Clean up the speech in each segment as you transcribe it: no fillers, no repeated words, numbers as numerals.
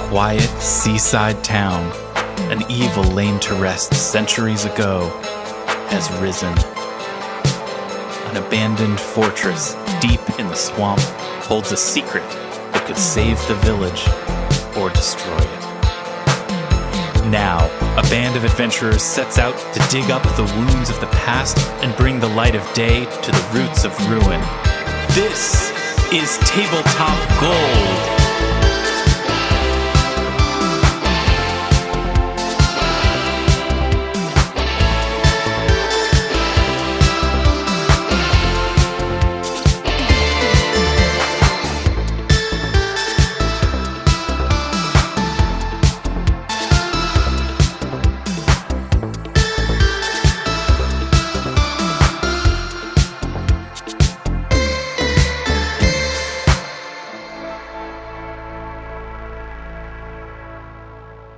quiet seaside town, an evil laid to rest centuries ago, has risen. An abandoned fortress deep in the swamp holds a secret that could save the village or destroy it. Now, a band of adventurers sets out to dig up the wounds of the past and bring the light of day to the roots of ruin. This is Tabletop Gold.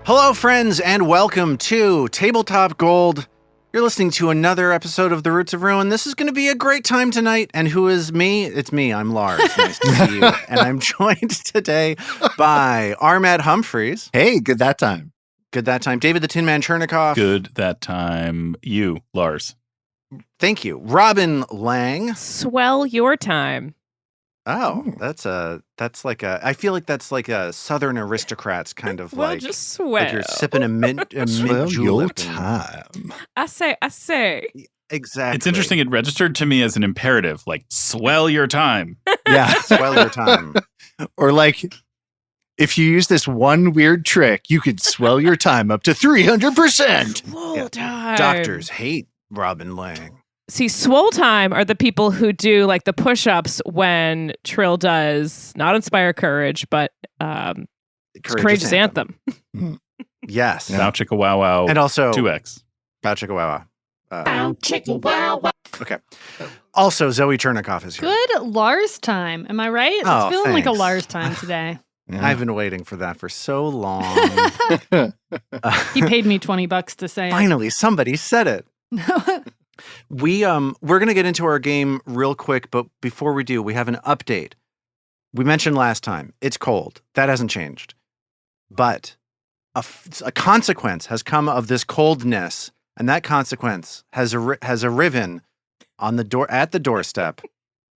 Hello, friends, and welcome to Tabletop Gold. You're listening to another episode of The Roots of Ruin. This is going to be a great time tonight. And who is me? It's me. I'm Lars. Nice to see you. And I'm joined today by Armad Humphreys. Hey, good that time. Good that time. David the Tin Man Chernicoff. Good that time. You, Lars. Thank you. Robin Lange. Swell your time. Oh, that's like a, I feel like that's like a Southern aristocrats kind of Well, like, just swell. like you're sipping a mint Swell your julep. time. I say. Exactly. It's interesting. It registered to me as an imperative, like, swell your time. Yeah. Swell your time. Or like, if you use this one weird trick, you could swell your time up to 300%. Swole Yeah. time. Doctors hate Robin Lange. See, swole time are the people who do like the push-ups when Trill does not Inspire Courage, but Courageous Anthem. Yes. Bow chicka wow wow. And also 2X. Bow Chicka Wow Wow. Bow chicka wow wow. Okay. Also, Zoe Chernicoff is here. Good Lars time. Am I right? Oh, It's feeling like a thanks. Lars time today. I've been waiting for that for so long. He paid me $20 to say Finally, somebody said it. it. We're gonna get into our game real quick, but before we do, we have an update. We mentioned last time it's cold. That hasn't changed, but a consequence has come of this coldness, and that consequence has arisen on the door at the doorstep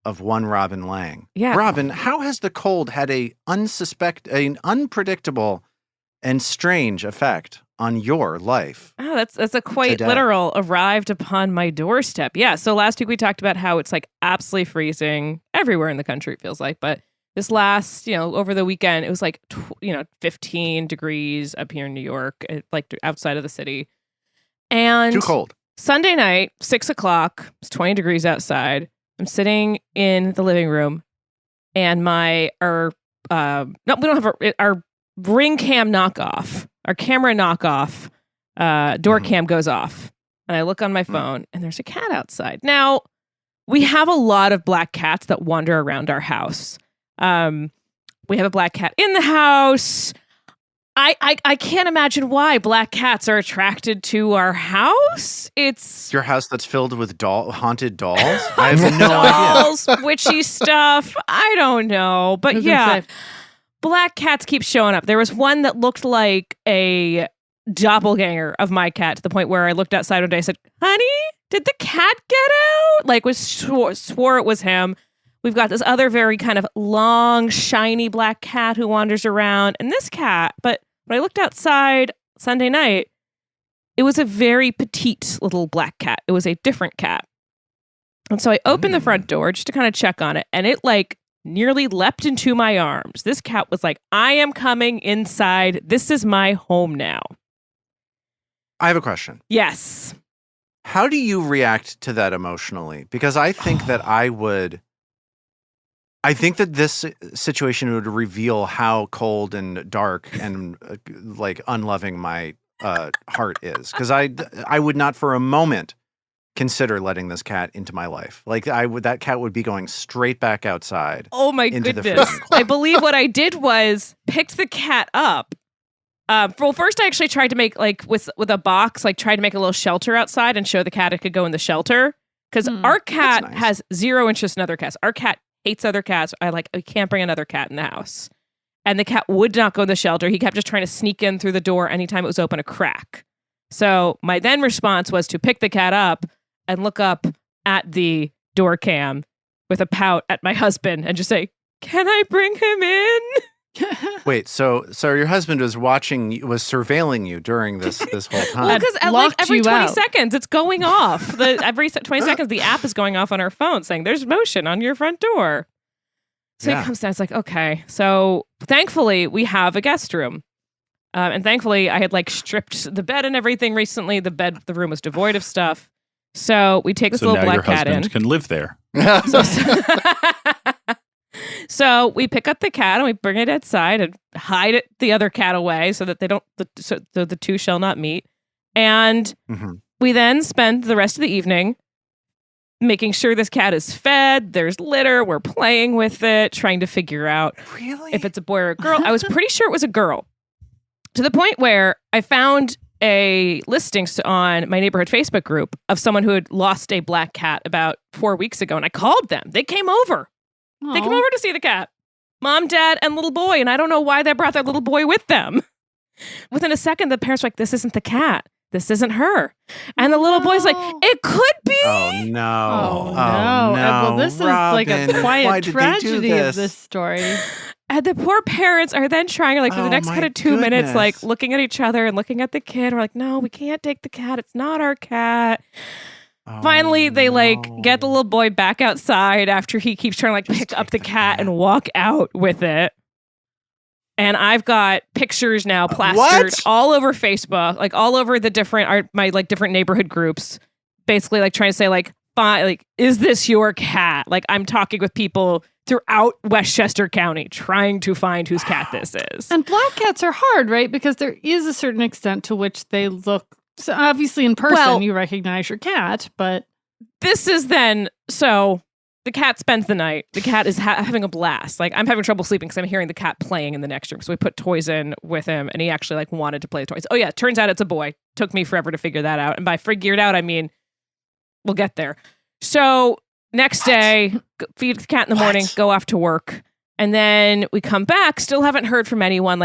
of one Robin Lange. Yeah. Robin, how has the cold had an unpredictable and strange effect on your life? Oh, that's a quite Today. literal arrived upon my doorstep. Yeah. So last week we talked about how it's like absolutely freezing everywhere in the country, it feels like. But this last, over the weekend, it was like, 15 degrees up here in New York, like outside of the city. And Too cold. Sunday night, 6:00, it's 20 degrees outside. I'm sitting in the living room and we don't have our ring cam knockoff, our camera knockoff, door cam goes off. And I look on my phone and there's a cat outside. Now, we have a lot of black cats that wander around our house. We have a black cat in the house. I can't imagine why black cats are attracted to our house. It's Your house that's filled with haunted dolls? I have no idea. dolls, witchy stuff. I don't know. But Who can yeah, say? black cats keep showing up. There was one that looked like a doppelganger of my cat to the point where I looked outside one day and said, honey, did the cat get out? Like swore it was him. We've got this other very kind of long, shiny black cat who wanders around. And this cat, but when I looked outside Sunday night, it was a very petite little black cat. It was a different cat. And so I opened the front door just to kind of check on it. And it like nearly leapt into my arms. This cat was like, I am coming inside. This is my home now. I have a question. Yes. How do you react to that emotionally? Because I think that I think that this situation would reveal how cold and dark and like unloving my heart is. Because I would not for a moment consider letting this cat into my life. Like that cat would be going straight back outside. Oh my Into the goodness. freezing cold. I believe what I did was picked the cat up. Well, first I actually tried to make with a box, tried to make a little shelter outside and show the cat it could go in the shelter. Because our cat nice. has zero interest in other cats. Our cat hates other cats. We can't bring another cat in the house. And the cat would not go in the shelter. He kept just trying to sneak in through the door anytime it was open a crack. So my then response was to pick the cat up and look up at the door cam with a pout at my husband and just say, "Can I bring him in?" Wait, so your husband was surveilling you during this whole time? Well, because Locked every you 20 out. seconds, it's going off. Every 20 seconds, the app is going off on our phone saying, "There's motion on your front door." So he comes down. It's like, okay. So thankfully, we have a guest room. And thankfully, I had stripped the bed and everything recently. The room was devoid of stuff. So we take this little now black your cat in. husband can live there. So we pick up the cat and we bring it outside and hide the other cat away so that the two shall not meet. And we then spend the rest of the evening making sure this cat is fed. There's litter. We're playing with it, trying to figure out if it's a boy or a girl. I was pretty sure it was a girl, to the point where I found a listing on my neighborhood Facebook group of someone who had lost a black cat about 4 weeks ago. And I called them. They came over. They came over to see the cat. Mom, dad, and little boy. And I don't know why they brought their little boy with them. Within a second, the parents were like, "This isn't the cat. This isn't her." And the little boy's like, "It could be." Oh, no. Oh, no. Well, this is like a Robin, why quiet did they do tragedy of this? this story. And the poor parents are then trying, for the next my kind of 2 minutes, goodness. looking at each other and looking at the kid. We're like, "No, we can't take the cat. It's not our cat." Oh, Finally, they no. get the little boy back outside after he keeps trying to pick up the cat and walk out with it. And I've got pictures now plastered all over Facebook, all over the different different neighborhood groups, basically trying to say is this your cat? I'm talking with people throughout Westchester County trying to find whose cat this is. And black cats are hard, right? Because there is a certain extent to which they look. So obviously, in person, you recognize your cat, but this is then so. The cat spends the night. The cat is having a blast. I'm having trouble sleeping because I'm hearing the cat playing in the next room. So we put toys in with him, and he actually wanted to play the toys. Oh yeah, turns out it's a boy. Took me forever to figure that out, and by figured out, I mean we'll get there. So next day, feed the cat in the morning, go off to work, and then we come back. Still haven't heard from anyone.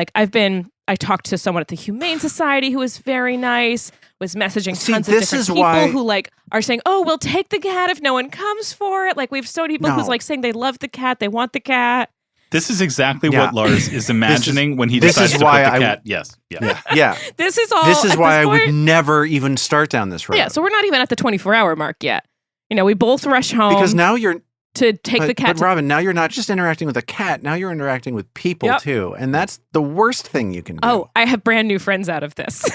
I talked to someone at the Humane Society who was very nice. Was messaging tons of different people who are saying, "Oh, we'll take the cat if no one comes for it." We have so many people who's saying they love the cat, they want the cat. This is exactly what Lars is imagining when he decides to put the cat. Yes. Yeah. This is all. This is why I would never even start down this road. Yeah, so we're not even at the 24-hour mark yet. We both rush home because now you're to take the cat. But Robin, now you're not just interacting with a cat. Now you're interacting with people too, and that's the worst thing you can do. Oh, I have brand new friends out of this.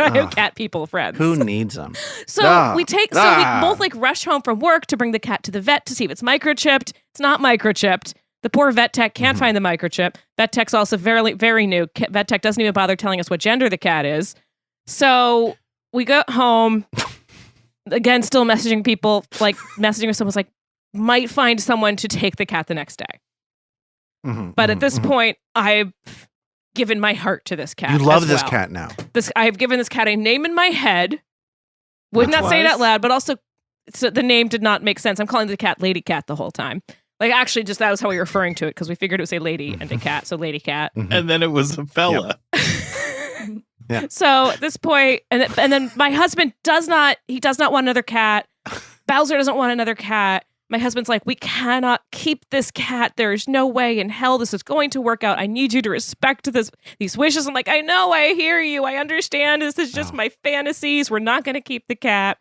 I have cat people friends. Who needs them? So we both rush home from work to bring the cat to the vet to see if it's microchipped. It's not microchipped. The poor vet tech can't find the microchip. Vet tech's also very, very new. Vet tech doesn't even bother telling us what gender the cat is. So we go home. Again, still messaging people, messaging with someone's might find someone to take the cat the next day. But at this point, I've given my heart to this cat. You love this cat now. I've given this cat a name in my head. Would not say it out loud, but also so the name did not make sense. I'm calling the cat Lady Cat the whole time. Actually, just that was how we were referring to it because we figured it was a lady and a cat, so Lady Cat. And then it was a fella. Yeah. So at this point, and then my husband does not want another cat. Bowser doesn't want another cat. My husband's like, "We cannot keep this cat. There is no way in hell this is going to work out. I need you to respect these wishes." I'm like, "I know, I hear you. I understand. This is just my fantasies. We're not going to keep the cat."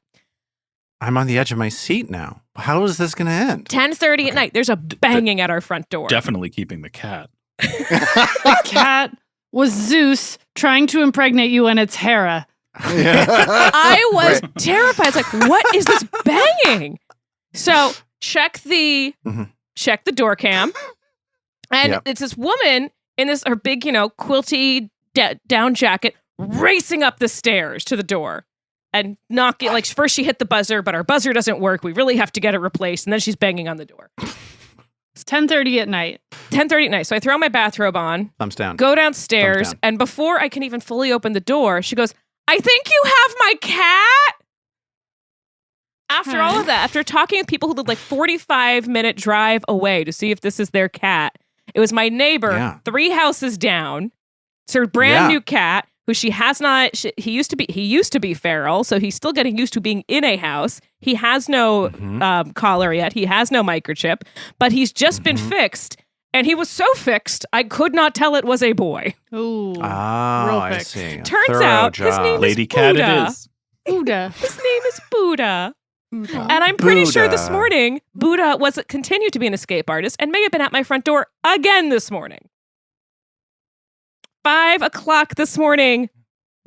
I'm on the edge of my seat now. How is this going to end? 10:30 at night. There's a banging at our front door. Definitely keeping the cat. the cat was Zeus trying to impregnate you, and it's Hera. I was terrified. It's what is this banging? So check the door cam, and it's this woman in her big, quilty down jacket racing up the stairs to the door and knocking. First she hit the buzzer, but our buzzer doesn't work. We really have to get it replaced, and then she's banging on the door. It's 10:30 at night. 10:30 at night. So I throw my bathrobe on, thumbs down, go downstairs, and before I can even fully open the door, she goes, "I think you have my cat." After all of that, after talking with people who live 45-minute drive away to see if this is their cat, It was my neighbor, Yeah. 3 houses down. It's her brand new cat, who she has not. He used to be feral, so he's still getting used to being in a house. He has no collar yet. He has no microchip, but he's just been fixed. And he was so fixed, I could not tell it was a boy. Ooh. Oh, real I fixed. see. Turns Thorough out his job. name Lady is cat Buddha. it is. Buddha. His name is Buddha. And I'm pretty sure this Buddha. morning, Buddha continued to be an escape artist and may have been at my front door again this morning. 5 o'clock this morning,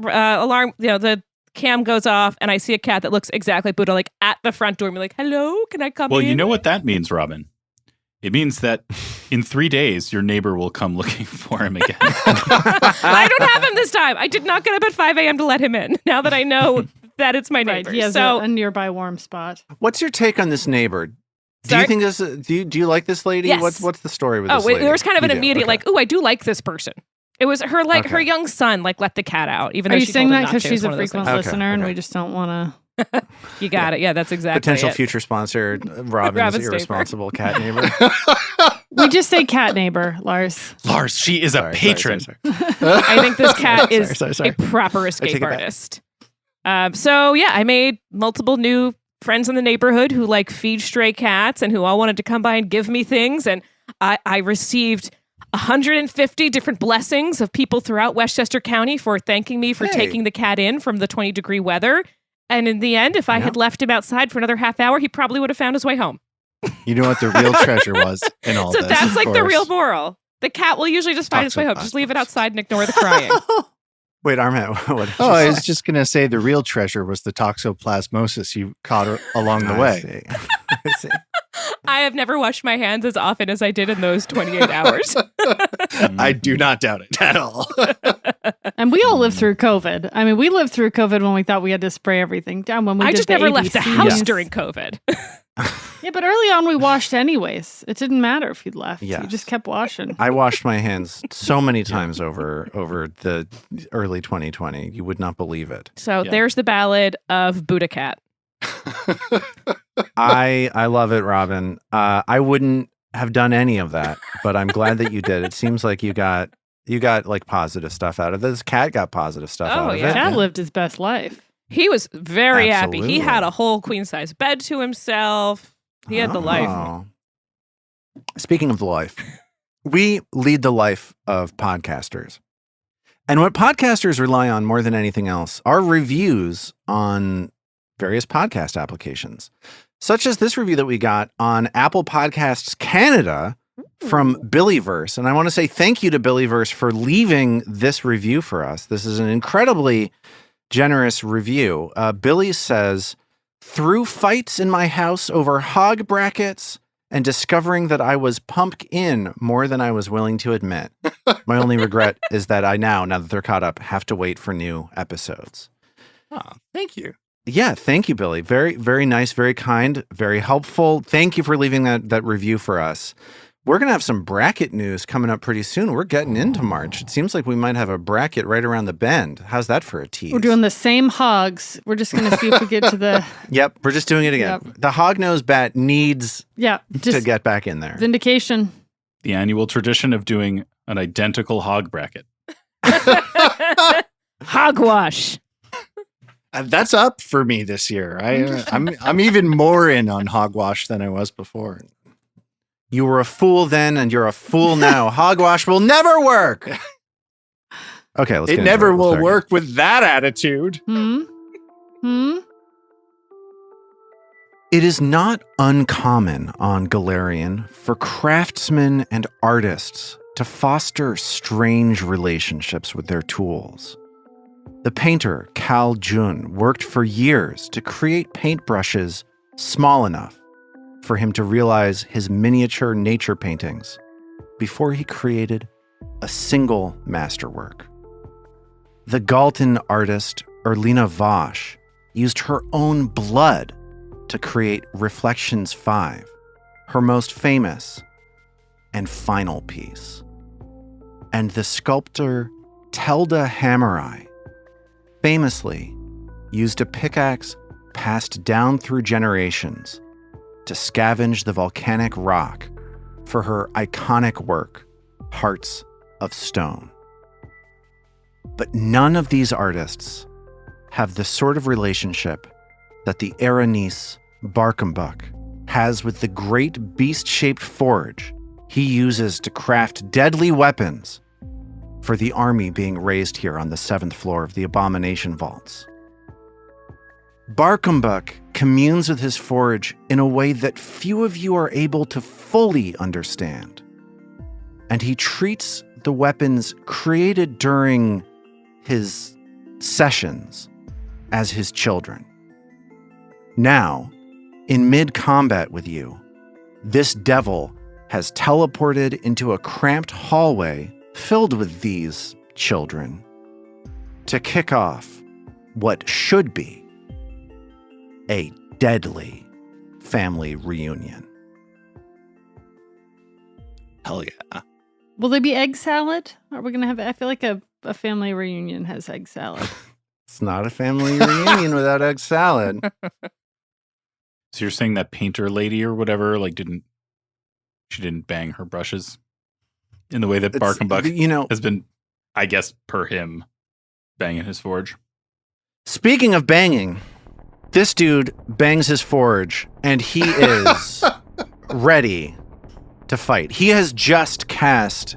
alarm, the cam goes off and I see a cat that looks exactly like Buddha, like at the front door. And be like, hello, can I come in? Well, you know what that means, Robin? It means that in 3 days, your neighbor will come looking for him again. I don't have him this time. I did not get up at 5 a.m. to let him in. Now that I know that it's my neighbor. Right, he has a nearby warm spot. What's your take on this neighbor? Do Sorry? you think this? Do you like this lady? Yes. What's the story with this wait, lady? there was kind of an You do, immediate okay. ooh, I do like this person. It was her her Okay. young son let the cat out, even Are though you she saying told him that not because to. she's It's a one of those frequent things. listener and okay. we just don't want You got it. Yeah, that's exactly Potential it. future sponsor, Robin's Robin's neighbor. irresponsible cat neighbor. to? We just say cat neighbor, Lars. Lars, she is a Sorry, patron. sorry. I think this cat is Sorry. a proper take escape it back. artist. So yeah, I made multiple new friends in the neighborhood who feed stray cats and who all wanted to come by and give me things. And I received 150 different blessings of people throughout Westchester County for thanking me for Hey. taking the cat in from the 20-degree weather. And in the end, if I had left him outside for another half hour, he probably would have found his way home. You know what the real treasure was in all So this? that's of like the course. real moral. The cat will usually just find its way home. Just leave it outside and ignore the crying. Wait, Armand, what? Did Oh, you I say? was just going to say the real treasure was the toxoplasmosis you caught along the way. I see. I see. I have never washed my hands as often as I did in those 28 hours. I do not doubt it at all. And we all lived through COVID. I mean, we lived through COVID when we thought we had to spray everything down. When we I did just the never left the ABCs. house during COVID. Yeah, but early on we washed anyways. It didn't matter if you'd left. Yes. You just kept washing. I washed my hands so many times over the early 2020. You would not believe it. So Yeah. there's the ballad of Buddha Cat. I love it, Robin. I wouldn't have done any of that, but I'm glad that you did. It seems like you got like positive stuff out of it. This cat got positive stuff out of yeah. it. Dad lived his best life. He was very happy. He Absolutely. had a whole queen-size bed to himself. He had the life. Oh. Speaking of the life, we lead the life of podcasters. And what podcasters rely on more than anything else are reviews on various podcast applications, such as this review that we got on Apple Podcasts Canada from Billyverse. And I want to say thank you to Billyverse for leaving this review for us. This is an incredibly generous review. Billy says, through fights in my house over hog brackets and discovering that I was pumped in more than I was willing to admit. My only regret is that I now that they're caught up, have to wait for new episodes. Oh, thank you. Yeah, thank you, Billy. Very, very nice, very kind, very helpful. Thank you for leaving that review for us. We're going to have some bracket news coming up pretty soon. We're getting into March. It seems like we might have a bracket right around the bend. How's that for a tease? We're doing the same hogs. We're just going to see if we get to the... Yep, we're just doing it again. Yep. The hognose bat needs Yeah, to just get back in there. vindication. The annual tradition of doing an identical hog bracket. Hogwash. That's up for me this year. I'm even more in on hogwash than I was before. You were a fool then, and you're a fool now. Hogwash will never work. Okay, let's get It into never Let's will start. work with that attitude. It is not uncommon on Galarian for craftsmen and artists to foster strange relationships with their tools. The painter Cal Jun worked for years to create paintbrushes small enough for him to realize his miniature nature paintings before he created a single masterwork. The Galton artist Erlina Vosch used her own blood to create Reflections 5, her most famous and final piece. And the sculptor Telda Hammerai famously used a pickaxe passed down through generations to scavenge the volcanic rock for her iconic work hearts of stone. But none of these artists have the sort of relationship that the Aranese Barcumbuk has with the great beast-shaped forge he uses to craft deadly weapons for the army being raised here on the 7th floor of the Abomination vaults. Barcumbuk communes with his forge in a way that few of you are able to fully understand. And he treats the weapons created during his sessions as his children. Now, in mid-combat with you, this devil has teleported into a cramped hallway filled with these children to kick off what should be a deadly family reunion. Hell yeah. Will there be egg salad? Are we going to have, I feel like a family reunion has egg salad. It's not a family reunion without egg salad. So you're saying that painter lady or whatever, like she didn't bang her brushes in the way that Barcumbuk has been, I guess, per him, banging his forge. Speaking of banging, this dude bangs his forge and he is ready to fight. He has just cast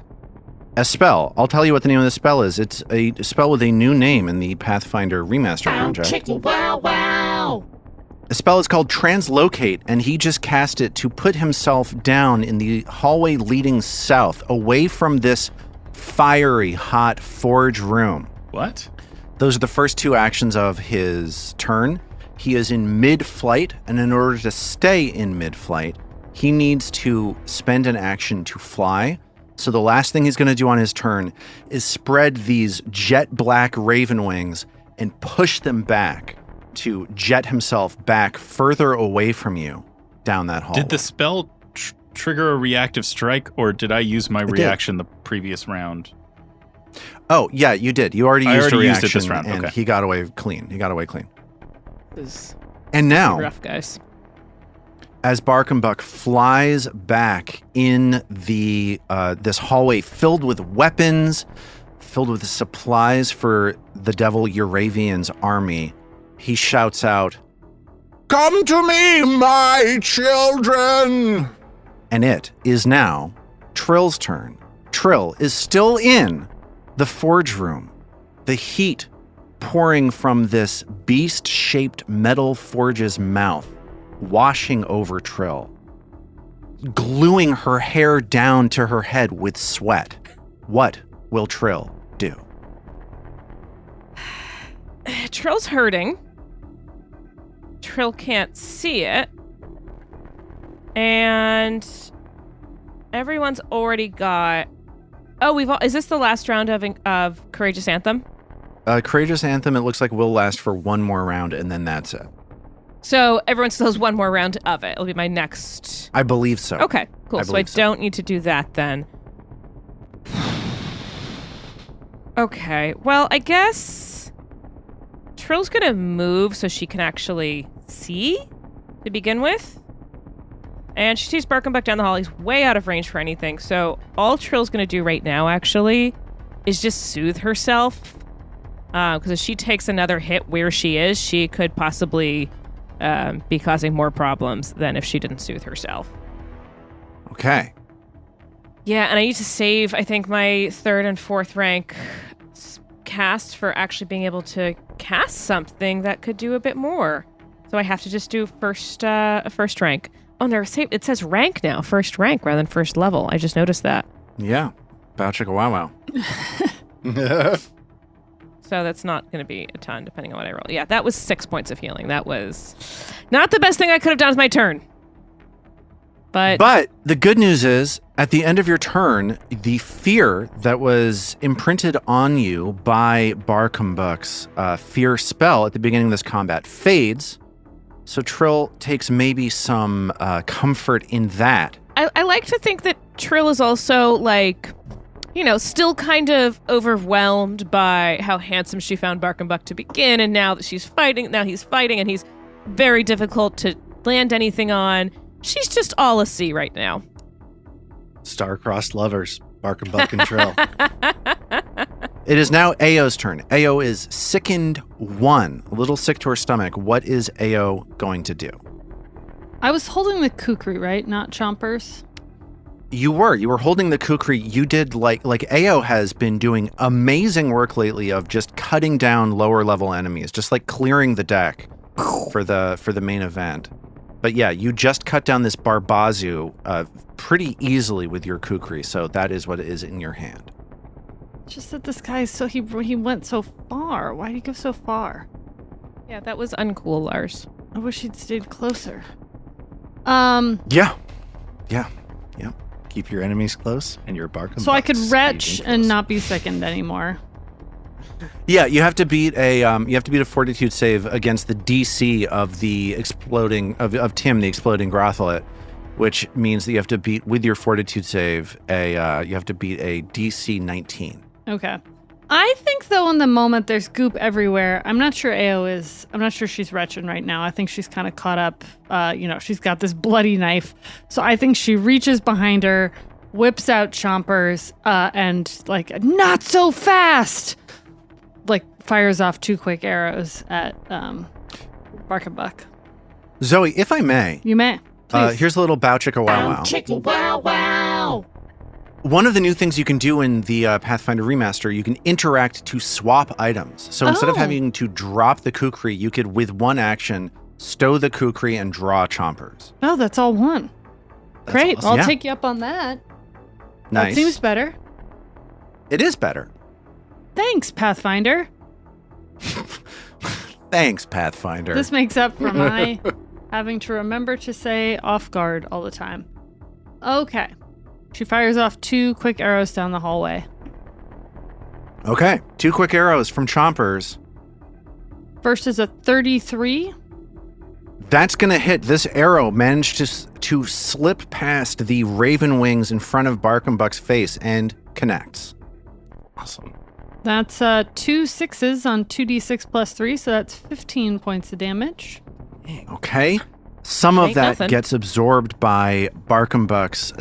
a spell. I'll tell you what the name of the spell is. It's a spell with a new name in the Pathfinder Remaster project. Wow, wow. The spell is called Translocate, and he just cast it to put himself down in the hallway leading south, away from this fiery, hot forge room. What? Those are the first two actions of his turn. He is in mid-flight, and in order to stay in mid-flight, he needs to spend an action to fly. So the last thing he's going to do on his turn is spread these jet black raven wings and push them back to jet himself back further away from you down that hallway. Did the spell trigger a reactive strike, or did I use my reaction the previous round? Oh, yeah, you did. You already used a reaction, used it this round. and Okay. he got away clean. This And now, rough, guys. as Barcumbuk flies back in the this hallway filled with weapons, filled with supplies for the devil Euravian's army, he shouts out, Come to me, my children! and it is now Trill's turn. Trill is still in the forge room, the heat pouring from this beast-shaped metal forge's mouth, washing over Trill, gluing her hair down to her head with sweat. What will Trill do? Trill's hurting. Trill can't see it. And everyone's already got... Oh, is this the last round of Courageous Anthem? Courageous Anthem, it looks like will last for one more round, and then that's it. So everyone still has one more round of it. It'll be my next... I believe so. Okay, cool. So I believe so. don't need to do that then. Okay, well, I guess Trill's gonna move so she can actually see to begin with. And she sees Barcumbuk down the hall. He's way out of range for anything. So all Trill's gonna do right now, actually, is just soothe herself. Because if she takes another hit where she is, she could possibly be causing more problems than if she didn't soothe herself. Okay. Yeah, and I need to save, I think, my 3rd and 4th rank cast for actually being able to cast something that could do a bit more. So I have to just do first rank. Oh, no, it says rank now, 1st rank rather than 1st level. I just noticed that. Yeah. Bow chicka wow wow. So that's not going to be a ton, depending on what I roll. Yeah, that was 6 points of healing. That was not the best thing I could have done with my turn. But the good news is, at the end of your turn, the fear that was imprinted on you by Barcumbuk's fear spell at the beginning of this combat fades. So Trill takes maybe some comfort in that. I like to think that Trill is also still kind of overwhelmed by how handsome she found Barcumbuk to begin, and now that he's fighting, and he's very difficult to land anything on. She's just all a sea right now. Star-crossed lovers. Barcumbuk and Trill. It is now Ao's turn. Ao is sickened 1, a little sick to her stomach. What is Ao going to do? I was holding the kukri, right? Not chompers. You were holding the kukri. You did like Ao has been doing amazing work lately of just cutting down lower level enemies, just like clearing the deck for the main event. But yeah, you just cut down this Barbazu pretty easily with your kukri, so that is what is in your hand. Just that this guy he went so far. Why did he go so far? Yeah, that was uncool, Lars. I wish he'd stayed closer. Yeah. Keep your enemies close and your Barcumbuk. So I could retch and not be sickened anymore. Yeah, you have to beat a fortitude save against the DC of the exploding of Tim, the exploding Grotholet, which means that you have to beat with your fortitude save you have to beat a DC 19. Okay. I think though in the moment there's goop everywhere. I'm not sure I'm not sure she's retching right now. I think she's kind of caught up. She's got this bloody knife. So I think she reaches behind her, whips out chompers, and like, not so fast, like fires off 2 quick arrows at Barcumbuk. Zoe, if I may. You may. Here's a little bow chicka wow wow. Chicka wow wow. One of the new things you can do in the Pathfinder remaster, you can interact to swap items. So instead of having to drop the kukri, you could, with one action, stow the kukri and draw chompers. Oh, that's all one. Great. Awesome. I'll take you up on that. Nice. That seems better. It is better. Thanks, Pathfinder. Thanks, Pathfinder. This makes up for my having to remember to say off guard all the time. Okay. She fires off 2 quick arrows down the hallway. Okay, 2 quick arrows from chompers. First is a 33. That's going to hit. This arrow managed to slip past the raven wings in front of Barcumbuk's face and connects. Awesome. That's 2 6s on 2d6 plus 3, so that's 15 points of damage. Okay. Some of Ain't that nothing. gets absorbed by Barcumbuk's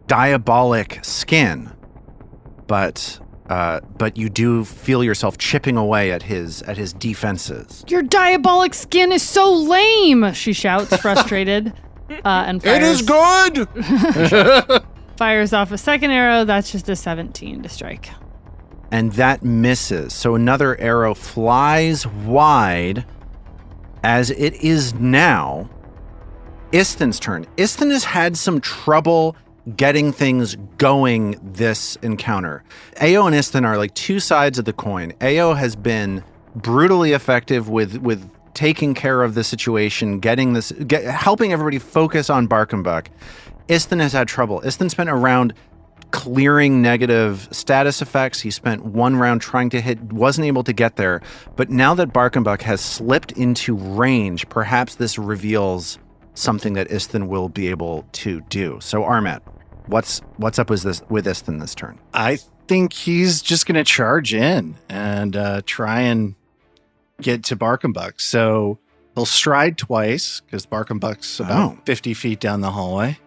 diabolic skin, but you do feel yourself chipping away at his defenses. Your diabolic skin is so lame, she shouts, frustrated, and It is good. fires off a second arrow. That's just a 17 to strike. And that misses. So another arrow flies wide, as it is now Isthen's turn. Isthen has had some trouble getting things going this encounter. Ao and Isthen are like 2 sides of the coin. Ao has been brutally effective with taking care of the situation, helping everybody focus on Barcumbuk. Isthen has had trouble. Isthen spent a round clearing negative status effects. He spent 1 round trying to hit, wasn't able to get there. But now that Barcumbuk has slipped into range, perhaps this reveals something that Isthen will be able to do. So Armet, what's up with Isthen this turn? I think he's just going to charge in and try and get to Barcumbuk. So he'll stride twice because Barcumbuk's about 50 feet down the hallway,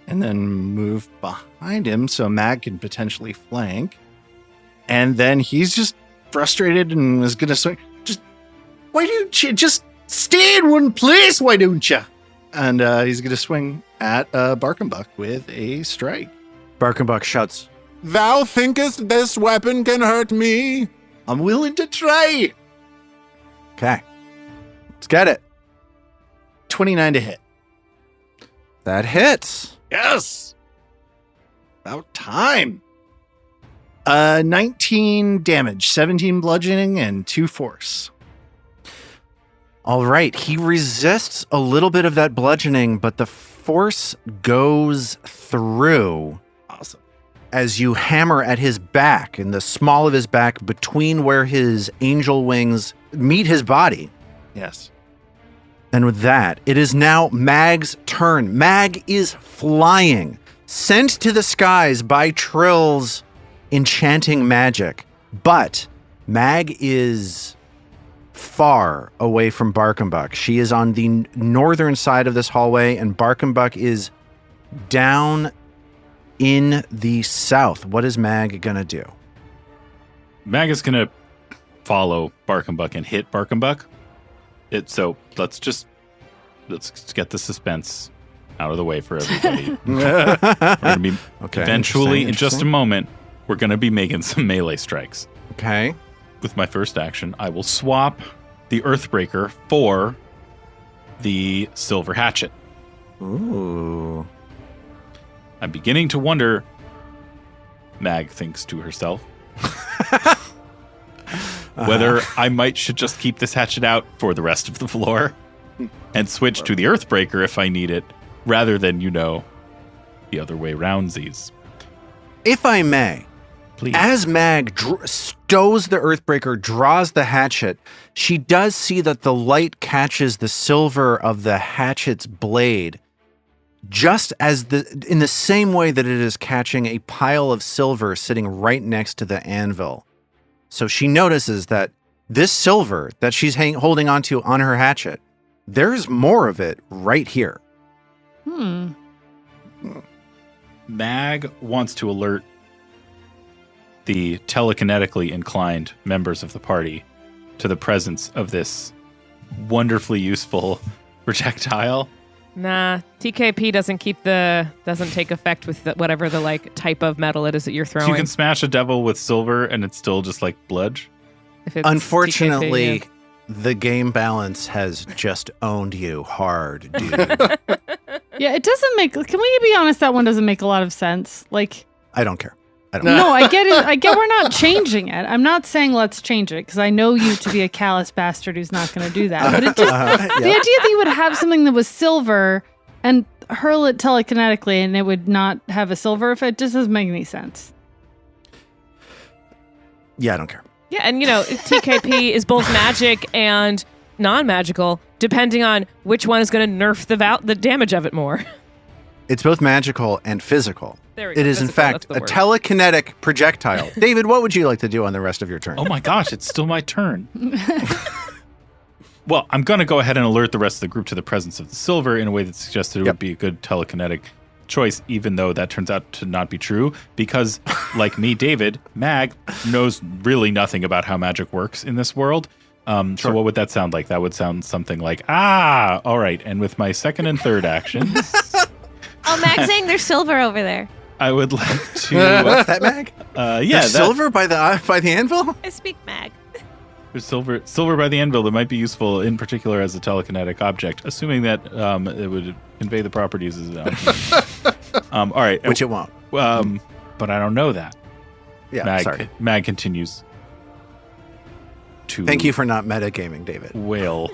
and then move behind him so Mag can potentially flank. And then he's just frustrated and is going to swing. Why don't you just stay in one place? Why don't you? And he's going to swing at Barcumbuk with a strike. Barcumbuk shouts, Thou thinkest this weapon can hurt me? I'm willing to try. okay, let's get it. 29 to hit. That hits. Yes. About time. 19 damage, 17 bludgeoning, and 2 force. All right, he resists a little bit of that bludgeoning, but the force goes through. Awesome. As you hammer at his back, in the small of his back, between where his angel wings meet his body. Yes. And with that, it is now Mag's turn. Mag is flying, sent to the skies by Trill's enchanting magic. But Mag is far away from Barcumbuk. She is on the northern side of this hallway, and Barcumbuk is down in the south. What is Mag going to do? Mag is going to follow Barcumbuk and hit Barcumbuk. So let's get the suspense out of the way for everybody. We're going to be eventually, in just a moment, we're going to be making some melee strikes. Okay. With my first action, I will swap the Earthbreaker for the Silver Hatchet. Ooh. I'm beginning to wonder, Mag thinks to herself, whether I should just keep this hatchet out for the rest of the floor and switch to the Earthbreaker if I need it, rather than, the other way roundsies. If I may, please. As Mag stows the Earthbreaker, draws the hatchet, she does see that the light catches the silver of the hatchet's blade, just as in the same way that it is catching a pile of silver sitting right next to the anvil. So she notices that this silver that she's holding onto on her hatchet, there's more of it right here. Mag wants to alert the telekinetically inclined members of the party to the presence of this wonderfully useful projectile. Nah, TKP doesn't take effect with whatever the type of metal it is that you're throwing. So you can smash a devil with silver and it's still just bludge. Unfortunately, TKP, the game balance has just owned you hard, dude. Yeah, it doesn't make. Can we be honest? That one doesn't make a lot of sense. I don't care. No, I get it. I get we're not changing it. I'm not saying let's change it because I know you to be a callous bastard who's not going to do that. But the idea that you would have something that was silver and hurl it telekinetically and it would not have a silver effect just doesn't make any sense. Yeah, I don't care. Yeah, and TKP is both magic and non-magical, depending on which one is going to nerf the damage of it more. It's both magical and physical. There we go. It is, in fact, a telekinetic projectile. David, what would you like to do on the rest of your turn? Oh my gosh, it's still my turn. Well, I'm going to go ahead and alert the rest of the group to the presence of the silver in a way that suggested it would be a good telekinetic choice, even though that turns out to not be true, because, like me, David, Mag knows really nothing about how magic works in this world. So what would that sound like? That would sound something like, all right. And with my second and third actions... Mag's saying there's silver over there. I would like to... What's that, Mag? There's silver by the anvil? I speak Mag. There's silver by the anvil that might be useful, in particular, as a telekinetic object, assuming that it would convey the properties as all right. Which it won't. But I don't know that. Yeah, sorry. Mag continues to... Thank you for not metagaming, David. Wail.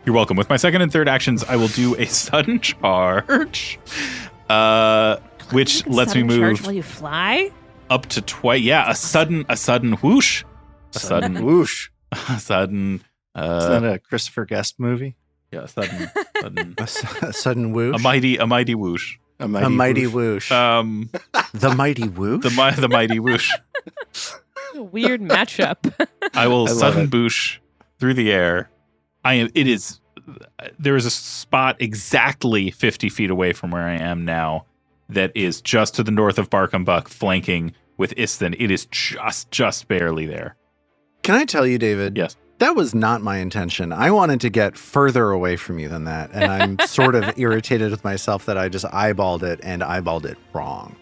You're welcome. With my second and third actions, I will do a sudden charge, which lets me move. Charge while you fly? Up to twice. Yeah, a sudden whoosh. A sudden whoosh. A sudden. Is that a Christopher Guest movie? Yeah, a sudden. A sudden whoosh. A mighty whoosh. A mighty whoosh. The mighty whoosh. The mighty whoosh. Weird matchup. I will sudden boosh through the air. There is a spot exactly 50 feet away from where I am now that is just to the north of Barcumbuk, flanking with Istin. It is just barely there. Can I tell you, David? Yes. That was not my intention. I wanted to get further away from you than that. And I'm sort of irritated with myself that I just eyeballed it and eyeballed it wrong.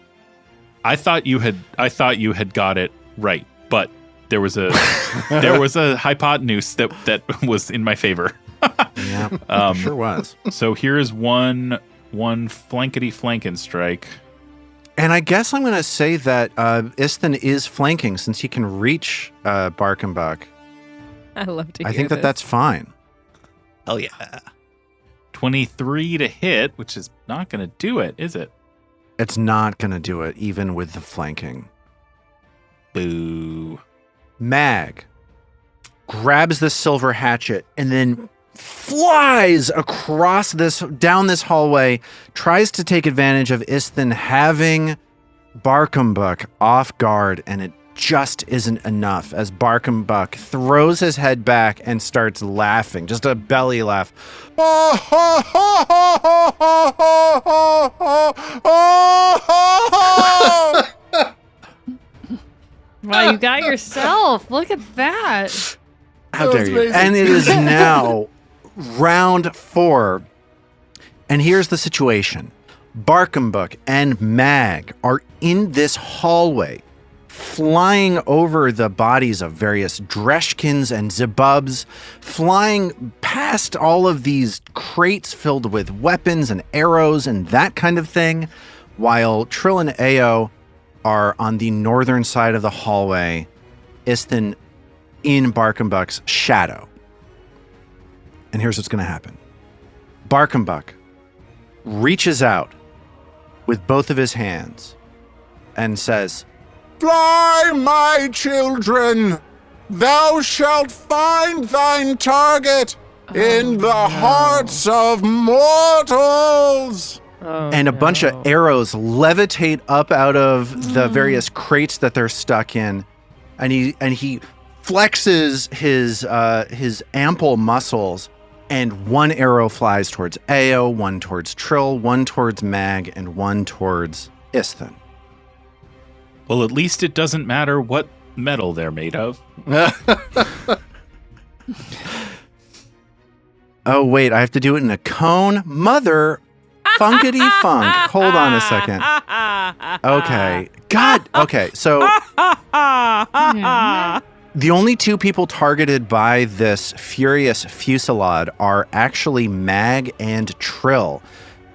I thought you had got it right, but there was a hypotenuse that was in my favor. Yeah, sure was. So here is one flankety flankin' strike. And I guess I'm going to say that Istin is flanking since he can reach Barcumbuk. I love to hear I think that's fine. Hell yeah. 23 to hit, which is not going to do it, is it? It's not going to do it, even with the flanking. Boo. Mag grabs the silver hatchet and then flies down this hallway, tries to take advantage of Istin having Barcumbuk off guard, and it just isn't enough as Barcumbuk throws his head back and starts laughing, just a belly laugh. Wow, you got yourself. Look at that. How dare you? And it is now round 4. And here's the situation. Barcumbuk and Mag are in this hallway, flying over the bodies of various Dreshkins and Zebubs, flying past all of these crates filled with weapons and arrows and that kind of thing, while Trill and Ao are on the northern side of the hallway, Isthin in Barcumbuk's shadow. And here's what's going to happen. Barcumbuk reaches out with both of his hands and says, Fly, my children! Thou shalt find thine target in the hearts of mortals! And a bunch of arrows levitate up out of the various crates that they're stuck in, and he flexes his ample muscles, and one arrow flies towards Ao, one towards Trill, one towards Mag, and one towards Isthin. Well, at least it doesn't matter what metal they're made of. Oh, wait, I have to do it in a cone? Mother funkity funk. Hold on a second. Okay. God. Okay, so the only two people targeted by this furious fusillade are actually Mag and Trill.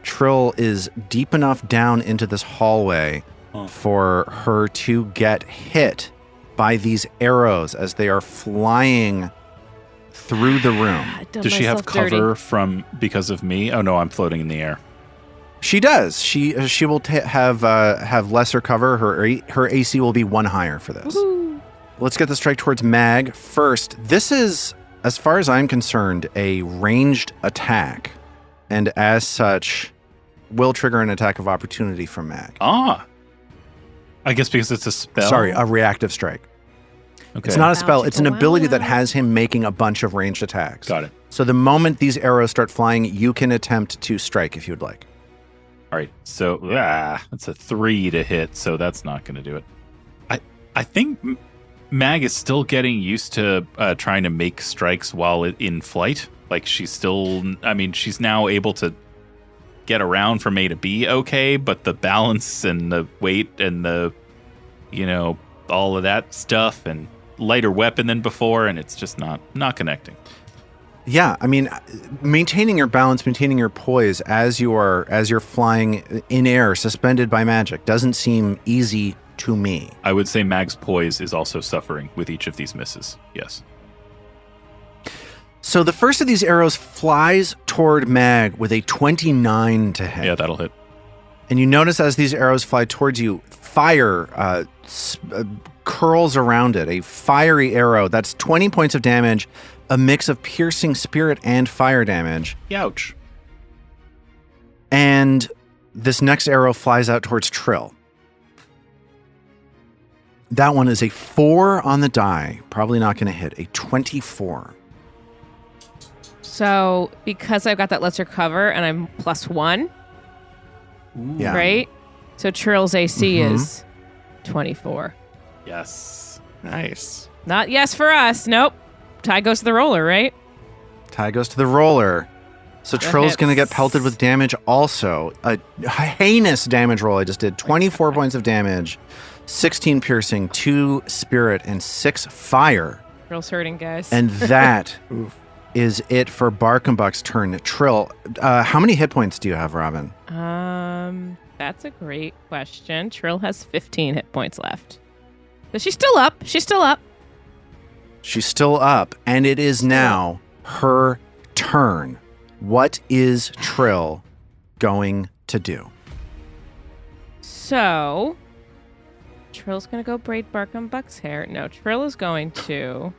Trill is deep enough down into this hallway for her to get hit by these arrows as they are flying through the room. Does she have cover because of me? Oh no, I'm floating in the air. She does. She will have lesser cover. Her AC will be 1 higher for this. Woo-hoo. Let's get the strike towards Mag first. This is, as far as I'm concerned, a ranged attack, and as such, will trigger an attack of opportunity from Mag. I guess because it's a spell. Sorry, a reactive strike. Okay. It's not a spell. It's an ability that has him making a bunch of ranged attacks. Got it. So the moment these arrows start flying, you can attempt to strike if you'd like. All right. So that's a 3 to hit, so that's not going to do it. I think Mag is still getting used to trying to make strikes while in flight. Like she's now able to get around from A to B okay, but the balance and the weight and the, all of that stuff and lighter weapon than before, and it's just not connecting. Yeah, I mean, maintaining your balance, maintaining your poise as you're flying in air, suspended by magic, doesn't seem easy to me. I would say Mag's poise is also suffering with each of these misses. Yes. So the first of these arrows flies toward Mag with a 29 to hit. Yeah, that'll hit. And you notice as these arrows fly towards you, fire curls around it. A fiery arrow. That's 20 points of damage, a mix of piercing spirit and fire damage. Ouch. And this next arrow flies out towards Trill. That one is a 4 on the die. Probably not going to hit. A 24. So because I've got that lesser cover and I'm +1, yeah. Right? So Trill's AC is 24. Yes. Nice. Not yes for us. Nope. Tie goes to the roller, right? Tie goes to the roller. So Trill's going to get pelted with damage also. A heinous damage roll I just did. 24 points of damage, 16 piercing, 2 spirit, and 6 fire. Trill's hurting, guys. And that is it for Barcumbuk's turn. Trill, how many hit points do you have, Robin? That's a great question. Trill has 15 hit points left. So she's still up. She's still up. She's still up, and it is now her turn. What is Trill going to do? So, Trill's going to go braid Barcumbuk's hair. No, Trill is going to...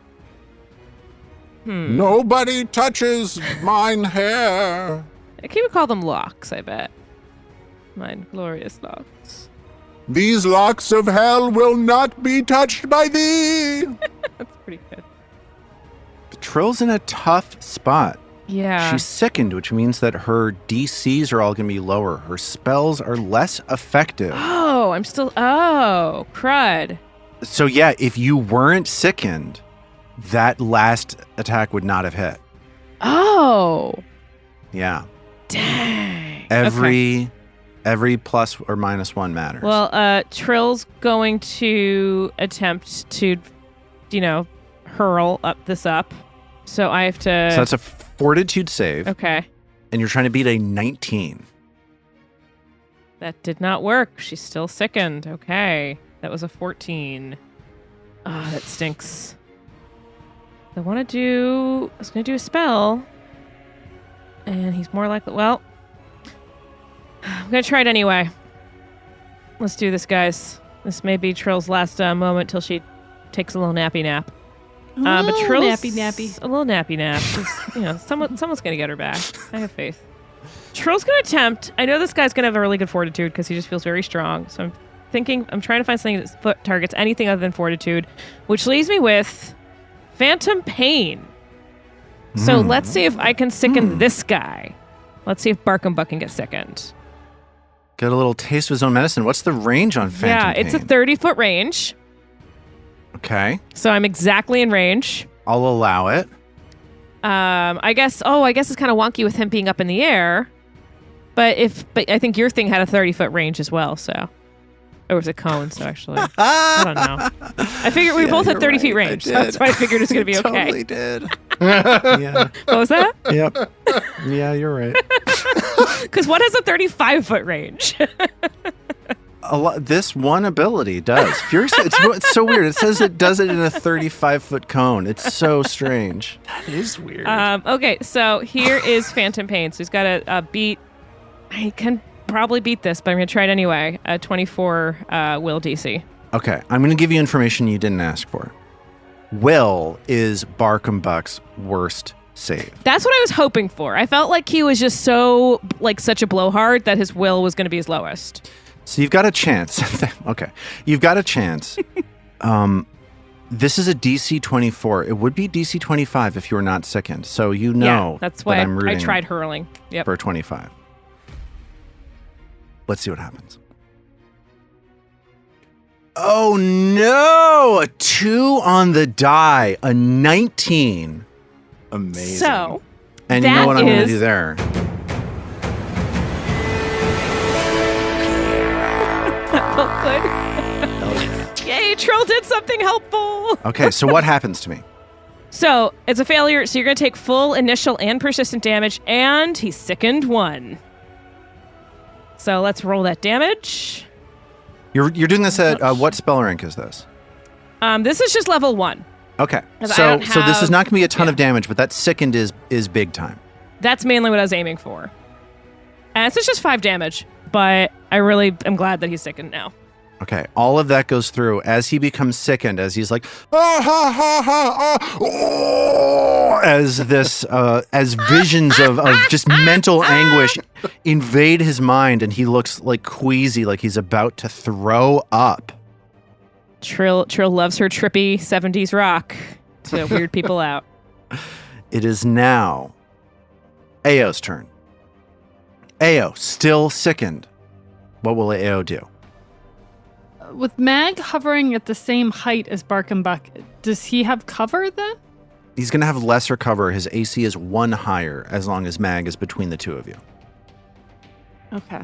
Nobody touches mine hair. I can even call them locks, I bet. Mine glorious locks. These locks of hell will not be touched by thee. That's pretty good. Trill's in a tough spot. Yeah. She's sickened, which means that her DCs are all going to be lower. Her spells are less effective. Oh, crud. So yeah, if you weren't sickened, that last attack would not have hit. Oh. Yeah. Dang. Every plus or minus 1 matters. Well, Trill's going to attempt to, hurl this up. So I have to... So that's a fortitude save. Okay. And you're trying to beat a 19. That did not work. She's still sickened. Okay. That was a 14. Oh, that stinks. I was going to do a spell. And he's more likely... Well, I'm going to try it anyway. Let's do this, guys. This may be Trill's last moment till she takes a little nappy nap. But Trill's... nappy. A little nappy nap. Someone's going to get her back. I have faith. Trill's going to attempt... I know this guy's going to have a really good fortitude because he just feels very strong. So I'm trying to find something that targets anything other than fortitude, which leaves me with Phantom Pain. So let's see if I can sicken this guy. Let's see if Barcumbuk can get sickened. Get a little taste of his own medicine. What's the range on Phantom Pain? Yeah, it's a 30-foot range. Okay. So I'm exactly in range. I'll allow it. I guess it's kind of wonky with him being up in the air. But I think your thing had a 30-foot range as well, so. Or was it cone, so actually. I don't know. I figured we both had 30 feet range. So that's why I figured it's going to be okay. Totally did. Yeah. What was that? Yep. Yeah, you're right. Because what has a 35-foot range? This one ability does. Furious. It's so weird. It says it does it in a 35-foot cone. It's so strange. That is weird. Okay, so here is Phantom Pain. So he's got a beat. I can probably beat this, but I'm going to try it anyway. A 24 will DC. Okay, I'm going to give you information you didn't ask for. Will is Barcumbuk's worst save. That's what I was hoping for. I felt like he was just so, such a blowhard that his will was going to be his lowest. So you've got a chance. Okay, you've got a chance. This is a DC 24. It would be DC 25 if you were not sickened. So that's why I'm rooting I tried hurling. Yep. For 25. Let's see what happens. Oh no! A 2 on the die. A 19. Amazing. So, and you know what I'm going to do there? That felt good. Yay, Trill did something helpful. Okay, so what happens to me? So, it's a failure. So you're going to take full initial and persistent damage, and he's sickened 1. So let's roll that damage. You're doing this at what spell rank is this? This is just level 1. Okay, so this is not going to be a ton of damage, but that sickened is big time. That's mainly what I was aiming for. And so it's just 5 damage, but I really am glad that he's sickened now. Okay, all of that goes through as he becomes sickened, as he's like, as visions of just mental anguish invade his mind, and he looks like queasy, like he's about to throw up. Trill loves her trippy 70s rock to weird people out. It is now Ao's turn. Ao, still sickened. What will Ao do? With Mag hovering at the same height as Barcumbuk, does he have cover then? He's going to have lesser cover. His AC is 1 higher as long as Mag is between the two of you. Okay.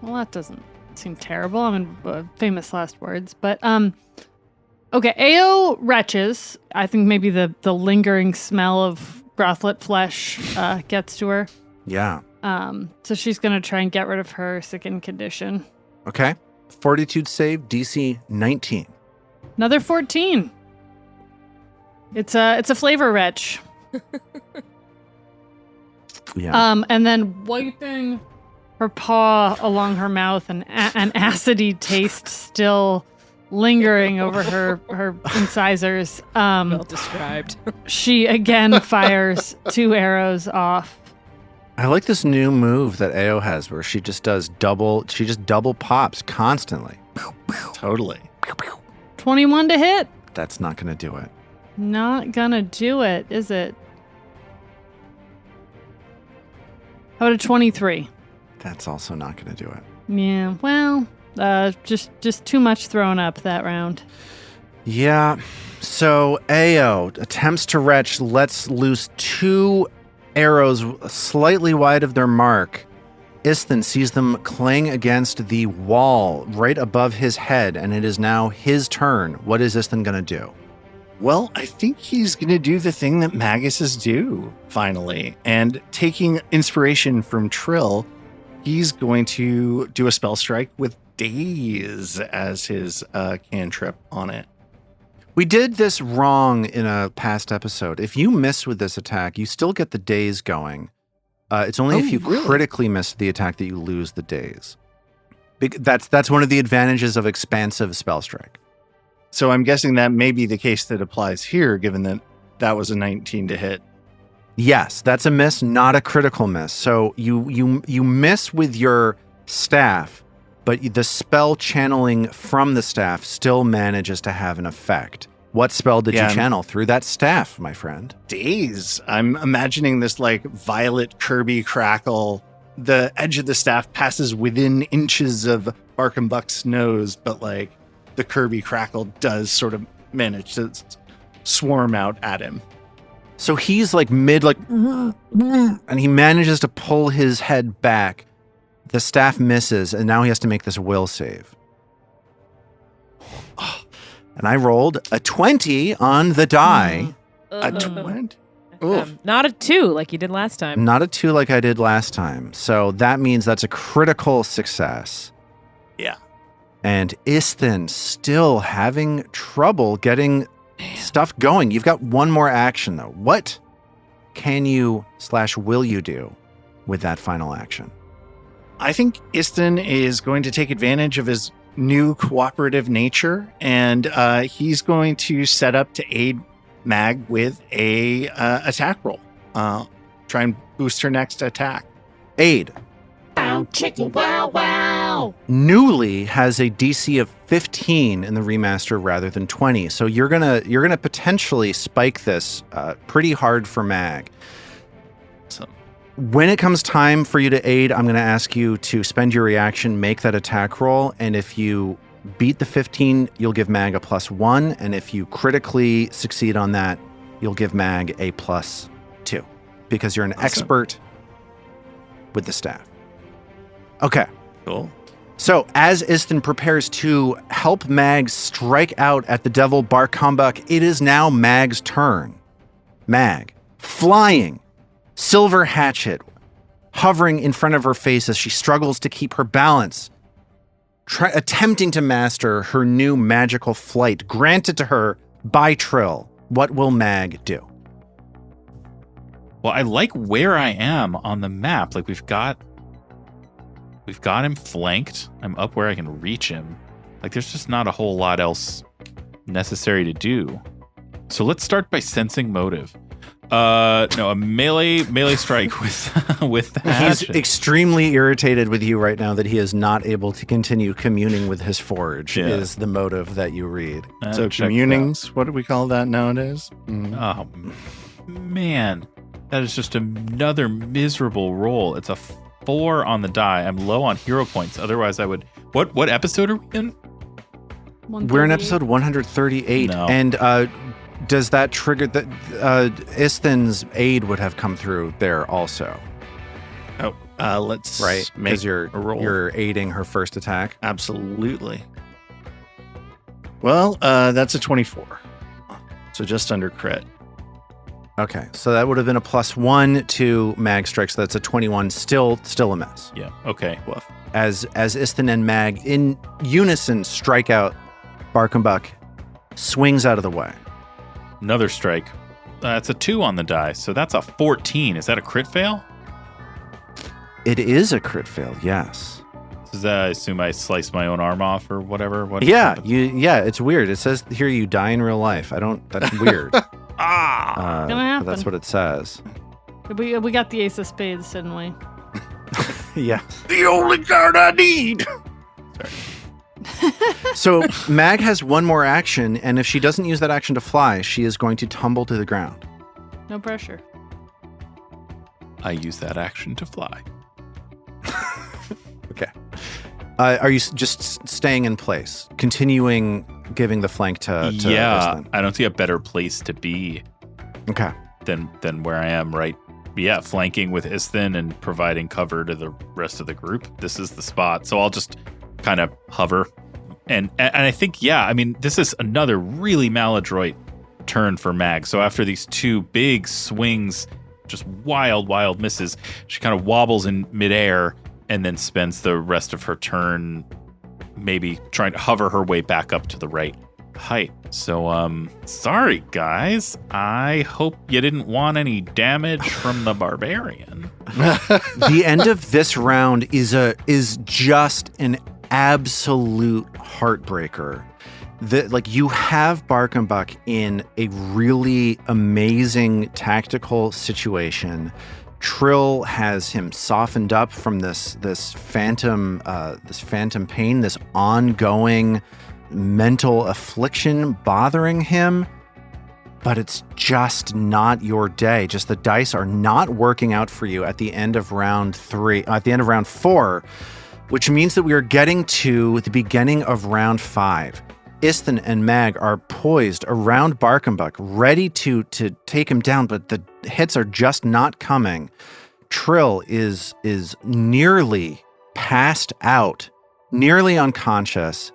Well, that doesn't seem terrible. I mean, famous last words. But, okay, Ao retches. I think maybe the lingering smell of brothlet flesh gets to her. Yeah. So she's going to try and get rid of her sickened condition. Okay. Fortitude save, DC 19. Another 14. It's a flavor retch. Yeah. And then wiping her paw along her mouth and an acidy taste still lingering over her incisors. Well described. She again fires 2 arrows off. I like this new move that Ao has where she just double pops constantly. Totally. 21 to hit. That's not going to do it. Not gonna do it, is it? How about a 23? That's also not going to do it. Yeah, well, just too much thrown up that round. Yeah. So Ao attempts to retch, lets loose 2 arrows slightly wide of their mark. Isthin sees them clang against the wall right above his head, and it is now his turn. What is Isthin going to do? Well, I think he's going to do the thing that Maguses do, finally. And taking inspiration from Trill, he's going to do a spell strike with Daze as his cantrip on it. We did this wrong in a past episode. If you miss with this attack, you still get the Daze going. It's only if you critically miss the attack that you lose the Daze. That's one of the advantages of expansive spell strike. So I'm guessing that may be the case that applies here, given that that was a 19 to hit. Yes, that's a miss, not a critical miss. So you miss with your staff, but the spell channeling from the staff still manages to have an effect. What spell did you channel through that staff, my friend? Daze. I'm imagining this like violet Kirby crackle. The edge of the staff passes within inches of Barcumbuk's nose, but like the Kirby crackle does sort of manage to swarm out at him. So he's like and he manages to pull his head back. The staff misses, and now he has to make this will save. And I rolled a 20 on the die. A 20? Not a 2 like you did last time. Not a 2 like I did last time. So that means that's a critical success. Yeah. And Isthin still having trouble getting stuff going. You've got one more action, though. What can you / will you do with that final action? I think Isthin is going to take advantage of his new cooperative nature, and he's going to set up to aid Mag with a attack roll. Try and boost her next attack. Aid. Wow, chicken, wow, wow. Newly has a DC of 15 in the remaster rather than 20. So you're gonna potentially spike this pretty hard for Mag. So when it comes time for you to aid, I'm going to ask you to spend your reaction, make that attack roll, and if you beat the 15, you'll give Mag a +1, and if you critically succeed on that, you'll give Mag a +2, because you're an expert with the staff. Okay. Cool. So as Isthin prepares to help Mag strike out at the devil Barcumbuk, it is now Mag's turn. Mag, flying, silver hatchet hovering in front of her face as she struggles to keep her balance, attempting to master her new magical flight granted to her by Trill. What will Mag do? Well, I like where I am on the map. Like we've got him flanked. I'm up where I can reach him. Like there's just not a whole lot else necessary to do. So let's start by sensing motive. No, a melee strike with the hatchet. He's extremely irritated with you right now that he is not able to continue communing with his forge, is the motive that you read. So communings, what do we call that nowadays? Oh, man. That is just another miserable roll. It's a 4 on the die. I'm low on hero points. Otherwise, I would... What episode are we in? We're in episode 138. No. And does that trigger that Isthin's aid would have come through there also? Oh, let's make a roll. You're aiding her first attack. Absolutely. Well, that's a 24. So just under crit. Okay, so that would have been a +1 to Mag strike, so that's a 21. Still a miss. Yeah. Okay. Woof. As Isthin and Mag in unison strike out, Barcumbuk swings out of the way. Another strike. That's a 2 on the die, so that's a 14. Is that a crit fail? It is a crit fail, yes. Does that, I assume I slice my own arm off or whatever? Yeah, it's weird. It says here you die in real life. That's weird. Gonna happen. But that's what it says. We got the ace of spades, didn't we? Yeah. The only card I need. Sorry. So Mag has one more action, and if she doesn't use that action to fly, she is going to tumble to the ground. No pressure. I use that action to fly. Okay. Are you just staying in place, continuing giving the flank to Islan. I don't see a better place to be. Okay. Than where I am, right? Yeah, flanking with Islan and providing cover to the rest of the group. This is the spot. So I'll just kind of hover. And I think, this is another really maladroit turn for Mag. So after these two big swings, just wild misses, she kind of wobbles in midair and then spends the rest of her turn maybe trying to hover her way back up to the right height. So, sorry guys. I hope you didn't want any damage from the barbarian. The end of this round is just an absolute heartbreaker. You have Barcumbuk in a really amazing tactical situation. Trill has him softened up from this phantom pain, this ongoing mental affliction bothering him. But it's just not your day. Just the dice are not working out for you at the end of round 4, which means that we are getting to the beginning of round 5. Islan and Mag are poised around Barcumbuk, ready to take him down, but the hits are just not coming. Trill is nearly passed out, nearly unconscious,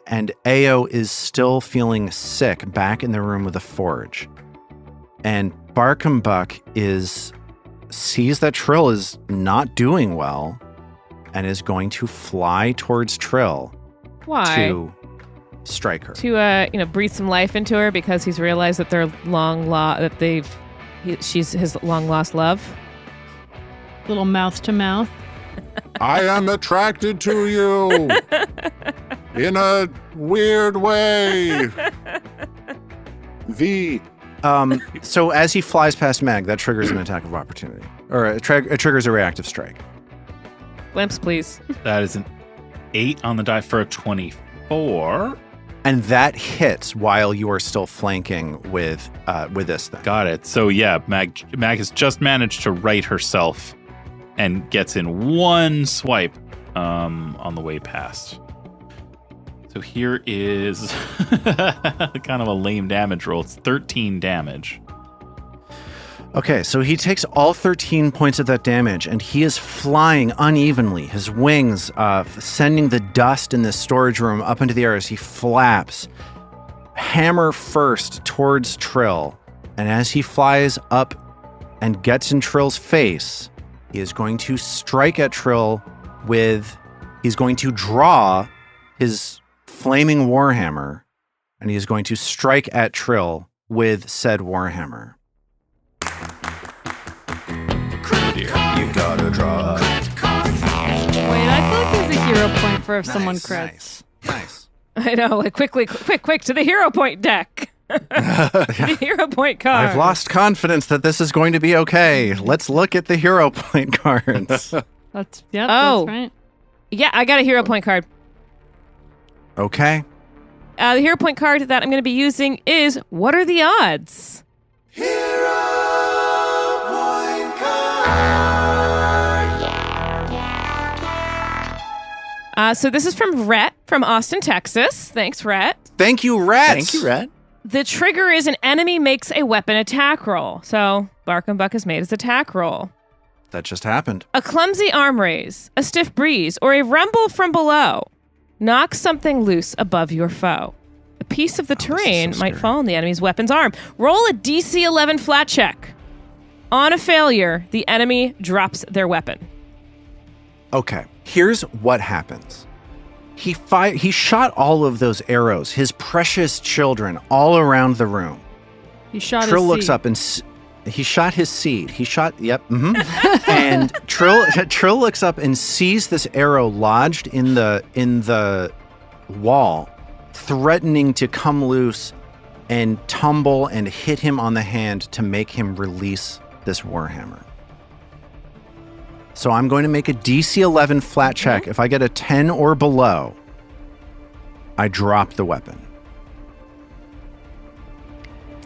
and Ao is still feeling sick back in the room with the forge. And Barcumbuk sees that Trill is not doing well and is going to fly towards Trill. Why? To strike her. To breathe some life into her because he's realized that they're she's his long lost love. Little mouth to mouth. I am attracted to you in a weird way. So as he flies past Mag, that triggers an attack of opportunity, or it triggers a reactive strike. Limps, please. That is an 8 on the die for a 24. And that hits while you are still flanking with this thing. Got it. So yeah, Mag has just managed to right herself and gets in one swipe on the way past. So here is kind of a lame damage roll. It's 13 damage. Okay, so he takes all 13 points of that damage, and he is flying unevenly, his wings sending the dust in this storage room up into the air as he flaps, hammer first towards Trill. And as he flies up and gets in Trill's face, he is going to strike at Trill he's going to draw his flaming warhammer, and he is going to strike at Trill with said warhammer. You gotta draw. Wait, I feel like there's a hero point for if someone crits. Nice. I know, like quick to the hero point deck. The hero point card. I've lost confidence that this is going to be okay. Let's look at the hero point cards. That's right. Yeah, I got a hero point card. Okay. The hero point card that I'm going to be using is What Are the Odds? So this is from Rhett from Austin, Texas. Thanks, Rhett. Thank you, Rhett. Thank you, Rhett. The trigger is an enemy makes a weapon attack roll. So Barcumbuk has made his attack roll. That just happened. A clumsy arm raise, a stiff breeze, or a rumble from below knocks something loose above your foe. A piece of the terrain might fall on the enemy's weapon's arm. Roll a DC 11 flat check. On a failure, the enemy drops their weapon. Okay, here's what happens. He shot all of those arrows, his precious children, all around the room. He shot Trill his looks seed. up and he shot his seed. And Trill looks up and sees this arrow lodged in the wall, threatening to come loose and tumble and hit him on the hand to make him release this warhammer. So I'm going to make a DC 11 flat check. If I get a 10 or below, I drop the weapon.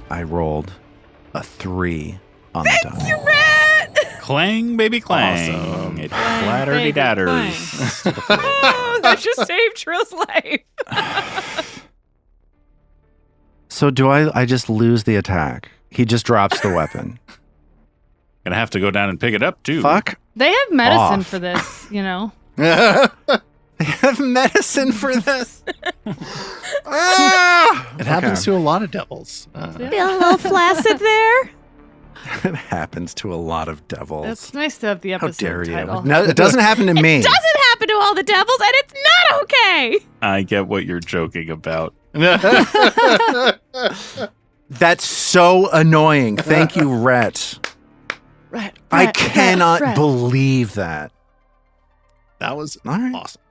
I rolled a 3 on the die. Thank you, Rhett! Clang, baby, clang. Awesome. It flatterty datters. Oh, that just saved Trill's life. So do I just lose the attack? He just drops the weapon. Gonna have to go down and pick it up, too. Fuck. They have medicine off. for this, you know. They have medicine for this. It happens to a lot of devils. Feel a little flaccid there? It happens to a lot of devils. It's nice to have the How episode dare you? title. No, it doesn't happen to me. It doesn't happen to all the devils, and it's not okay. I get what you're joking about. That's so annoying. Thank you, Rhett. I cannot believe that. That was All right. awesome.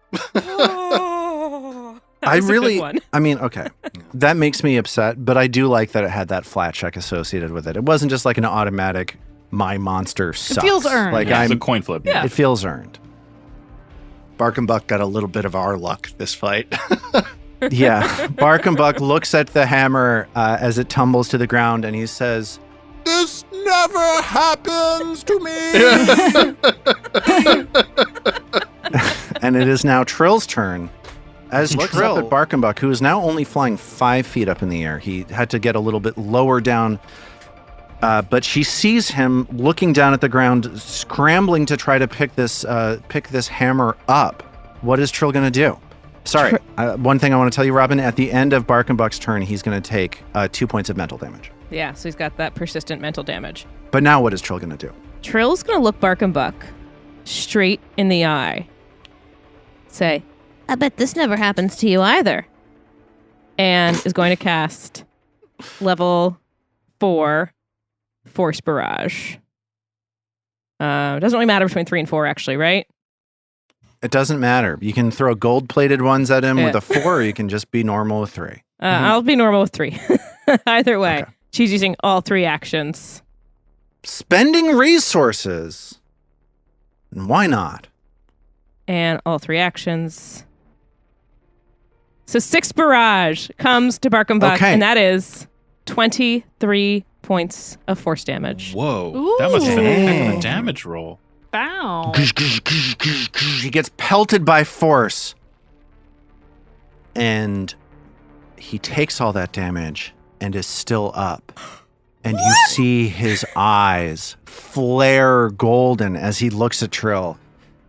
I really, I mean, okay. That makes me upset, but I do like that it had that flat check associated with it. It wasn't just like an automatic, my monster sucks. It feels earned. Like It's a coin flip. It feels earned. Barcumbuk got a little bit of our luck this fight. Yeah. Barcumbuk looks at the hammer as it tumbles to the ground and he says, This never happens to me. and it is now Trill's turn. As he looks up at Barcumbuk, who is now only flying 5 feet up in the air. He had to get a little bit lower down, but she sees him looking down at the ground, scrambling to try to pick this hammer up. What is Trill going to do? Sorry, one thing I want to tell you, Robin, at the end of Barcumbuk's turn, he's going to take 2 points of mental damage. Yeah, so he's got that persistent mental damage. But now what is Trill going to do? Trill's going to look Barcumbuk straight in the eye. Say, I bet this never happens to you either. and is going to cast level 4 Force Barrage. Doesn't really matter between 3 and 4, actually, right? It doesn't matter. You can throw gold-plated ones at him with a 4, or you can just be normal with 3. I'll be normal with 3. Either way. Okay. She's using all 3 actions. Spending resources. Why not? And all 3 actions. So 6 Barrage comes to Barcumbuk, and that is 23 points of force damage. Whoa. Ooh. That must have been a heck of a damage roll. Bow. He gets pelted by force. And he takes all that damage and is still up. And you see his eyes flare golden as he looks at Trill.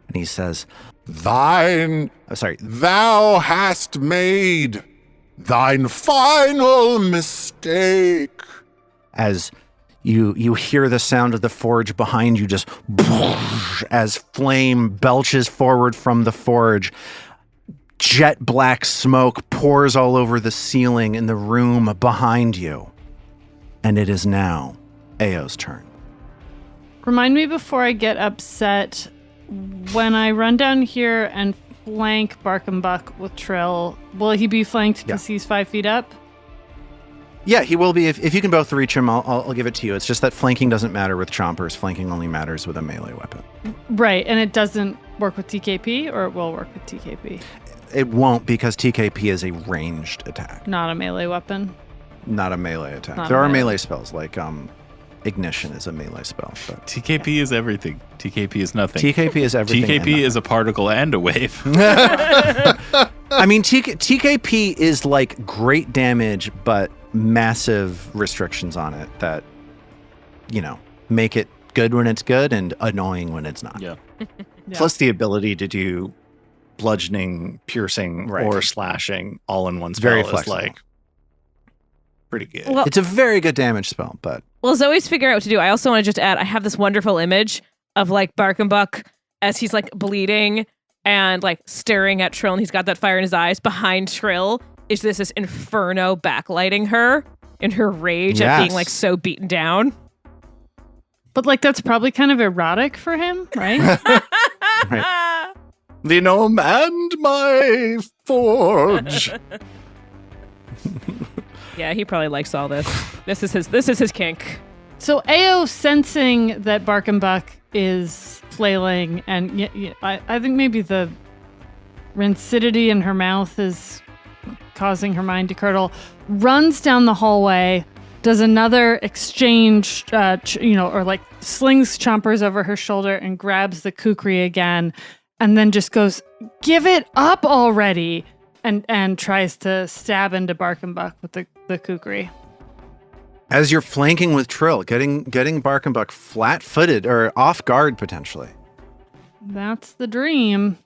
And he says, Thou hast made thine final mistake. As you hear the sound of the forge behind you just as flame belches forward from the forge. Jet black smoke pours all over the ceiling in the room behind you. And it is now Ao's turn. Remind me before I get upset, when I run down here and flank Barcumbuk with Trill, will he be flanked because he's 5 feet up? Yeah, he will be. If you can both reach him, I'll give it to you. It's just that flanking doesn't matter with chompers. Flanking only matters with a melee weapon. Right, and it doesn't work with TKP, or it will work with TKP? It won't, because TKP is a ranged attack. Not a melee weapon? Not a melee attack. Not there a are melee. melee spells, like Ignition is a melee spell. But TKP is everything. TKP is nothing. TKP is everything. TKP is a particle and a wave. I mean, TKP is like great damage, but massive restrictions on it that, make it good when it's good and annoying when it's not. Yeah. Plus the ability to do bludgeoning, piercing, or slashing all in one spell Very is flexible. like pretty good. Well, It's a very good damage spell, but Well, Zoe's figure out what to do. I also want to just add, I have this wonderful image of like Barcumbuk as he's like bleeding and like staring at Trill, and he's got that fire in his eyes. Behind Trill is this inferno backlighting her in her rage at being like so beaten down. But like that's probably kind of erotic for him, right? The gnome and my forge. Yeah, he probably likes all this. This is his kink. So Ao, sensing that Barcumbuk is flailing, and I think maybe the rancidity in her mouth is causing her mind to curdle, runs down the hallway, does another exchange, or like slings chompers over her shoulder and grabs the kukri again, and then just goes, "Give it up already!" and tries to stab into Barcumbuk with the kukri. As you're flanking with Trill, getting Barcumbuk flat-footed or off guard potentially. That's the dream.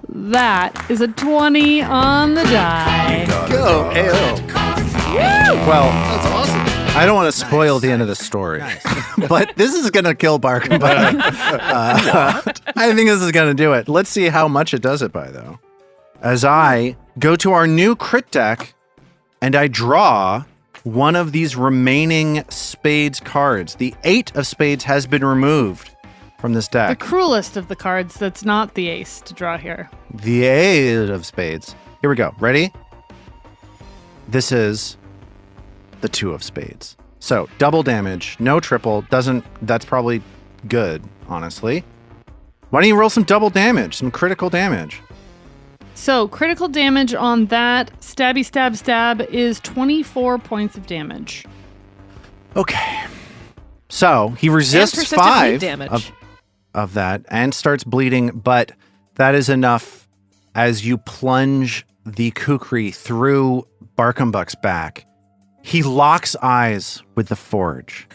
That is a 20 on the die. Go, AO. Well, That's awesome. I don't want to spoil the end of the story, but this is going to kill Barcumbuk. I think this is going to do it. Let's see how much it does it by, though. As I go to our new crit deck, and I draw one of these remaining spades cards. The 8 of spades has been removed from this The deck. cruelest of the cards that's not the ace to draw here. The 8 of spades. Here we go. Ready? This is the 2 of spades. So double damage, no triple. That's probably good, honestly. Why don't you roll some double damage, some critical damage? So critical damage on that stabby stab is 24 points of damage. Okay. So he resists 5 of that and starts bleeding, but that is enough as you plunge the kukri through Barcumbuk's back. He locks eyes with the forge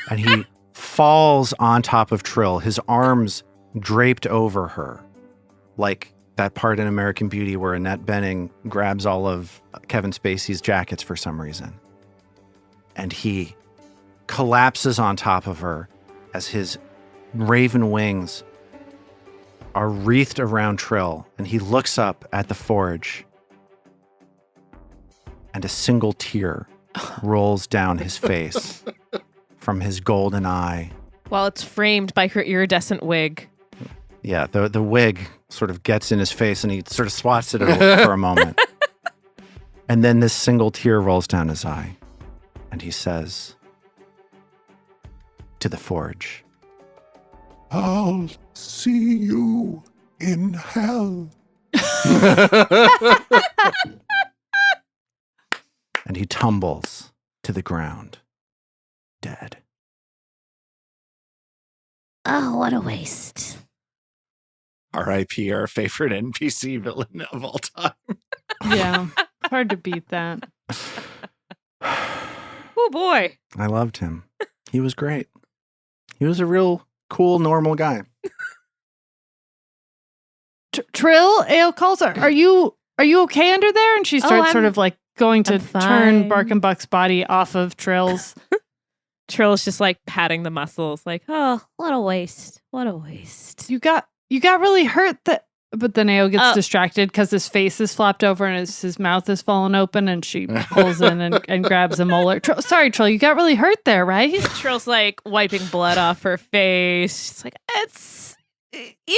and he falls on top of Trill, his arms draped over her, like that part in American Beauty where Annette Bening grabs all of Kevin Spacey's jackets for some reason. And he collapses on top of her as his raven wings are wreathed around Trill, and he looks up at the forge, and a single tear rolls down his face from his golden eye. While it's framed by her iridescent wig. Yeah, the wig sort of gets in his face, and he sort of swats it for a moment. And then this single tear rolls down his eye, and he says to the forge, I'll see you in hell. And he tumbles to the ground, dead. Oh, what a waste. R.I.P. our favorite NPC villain of all time. Yeah, hard to beat that. Oh boy. I loved him. He was great. He was a real cool, normal guy. Trill, AO calls her. Are you okay under there? And she starts sort of like going to turn Barcumbuk's body off of Trill's. Trill's just like patting the muscles, like, oh, what a waste. What a waste. You got really hurt but then AO gets distracted because his face is flopped over and his mouth is fallen open, and she pulls in and grabs a molar. Sorry, Trill, you got really hurt there, right? Trill's like wiping blood off her face. She's like, yeah,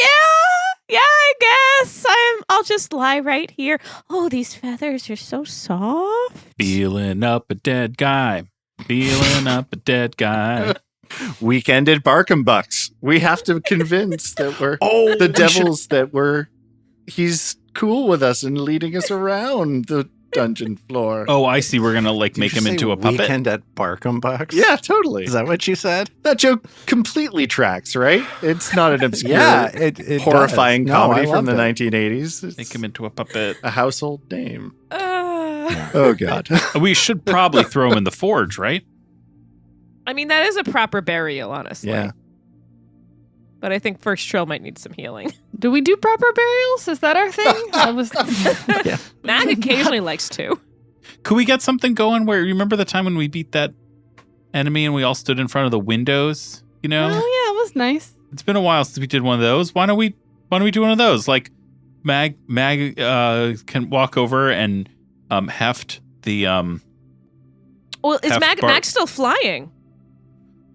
I guess. I'll just lie right here. Oh, these feathers are so soft. Feeling up a dead guy. Feeling up a dead guy. Weekend at Barcumbuck's. We have to convince that we're he's cool with us and leading us around the dungeon floor. Oh, I see. We're gonna make him into a puppet. Weekend at Barcumbuk's? Yeah, totally. Is that what you said? That joke completely tracks, right? It's not an obscure, it horrifying does. comedy I from the loved it. 1980s. It's Make him into a puppet. a household name. Yeah. Oh, God. We should probably throw him in the forge, right? I mean, that is a proper burial, honestly. Yeah. But I think first Trill might need some healing. Do we do proper burials? Is that our thing? Mag occasionally likes to. Could we get something going where, you remember the time when we beat that enemy and we all stood in front of the windows? You know? Oh, yeah, it was nice. It's been a while since we did one of those. Why don't we do one of those? Like Mag can walk over and heft the Well, is Mag still flying?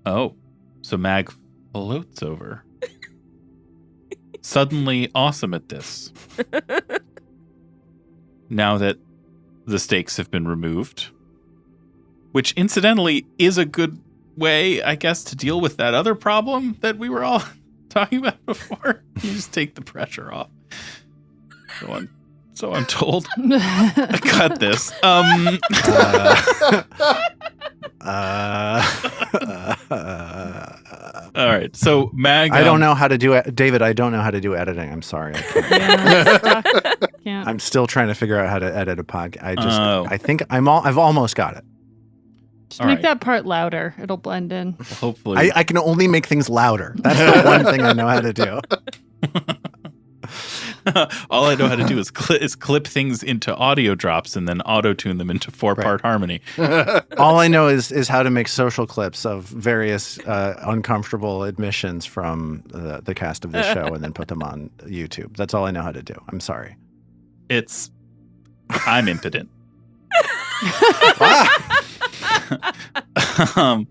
Oh, so Mag floats over. Suddenly awesome at this. Now that the stakes have been removed, which incidentally is a good way, I guess, to deal with that other problem that we were all talking about before. You just take the pressure off. So I'm told. I got this. All right. So Mag, I don't know how to do it, David. I don't know how to do editing. I'm sorry. I can't. I'm still trying to figure out how to edit a podcast. I think I've almost got it. Just make that part louder. It'll blend in. Hopefully, I can only make things louder. That's the one thing I know how to do. All I know how to do is clip things into audio drops and then auto-tune them into 4-part harmony. All I know is how to make social clips of various uncomfortable admissions from the cast of this show and then put them on YouTube. That's all I know how to do. I'm sorry. I'm impotent. All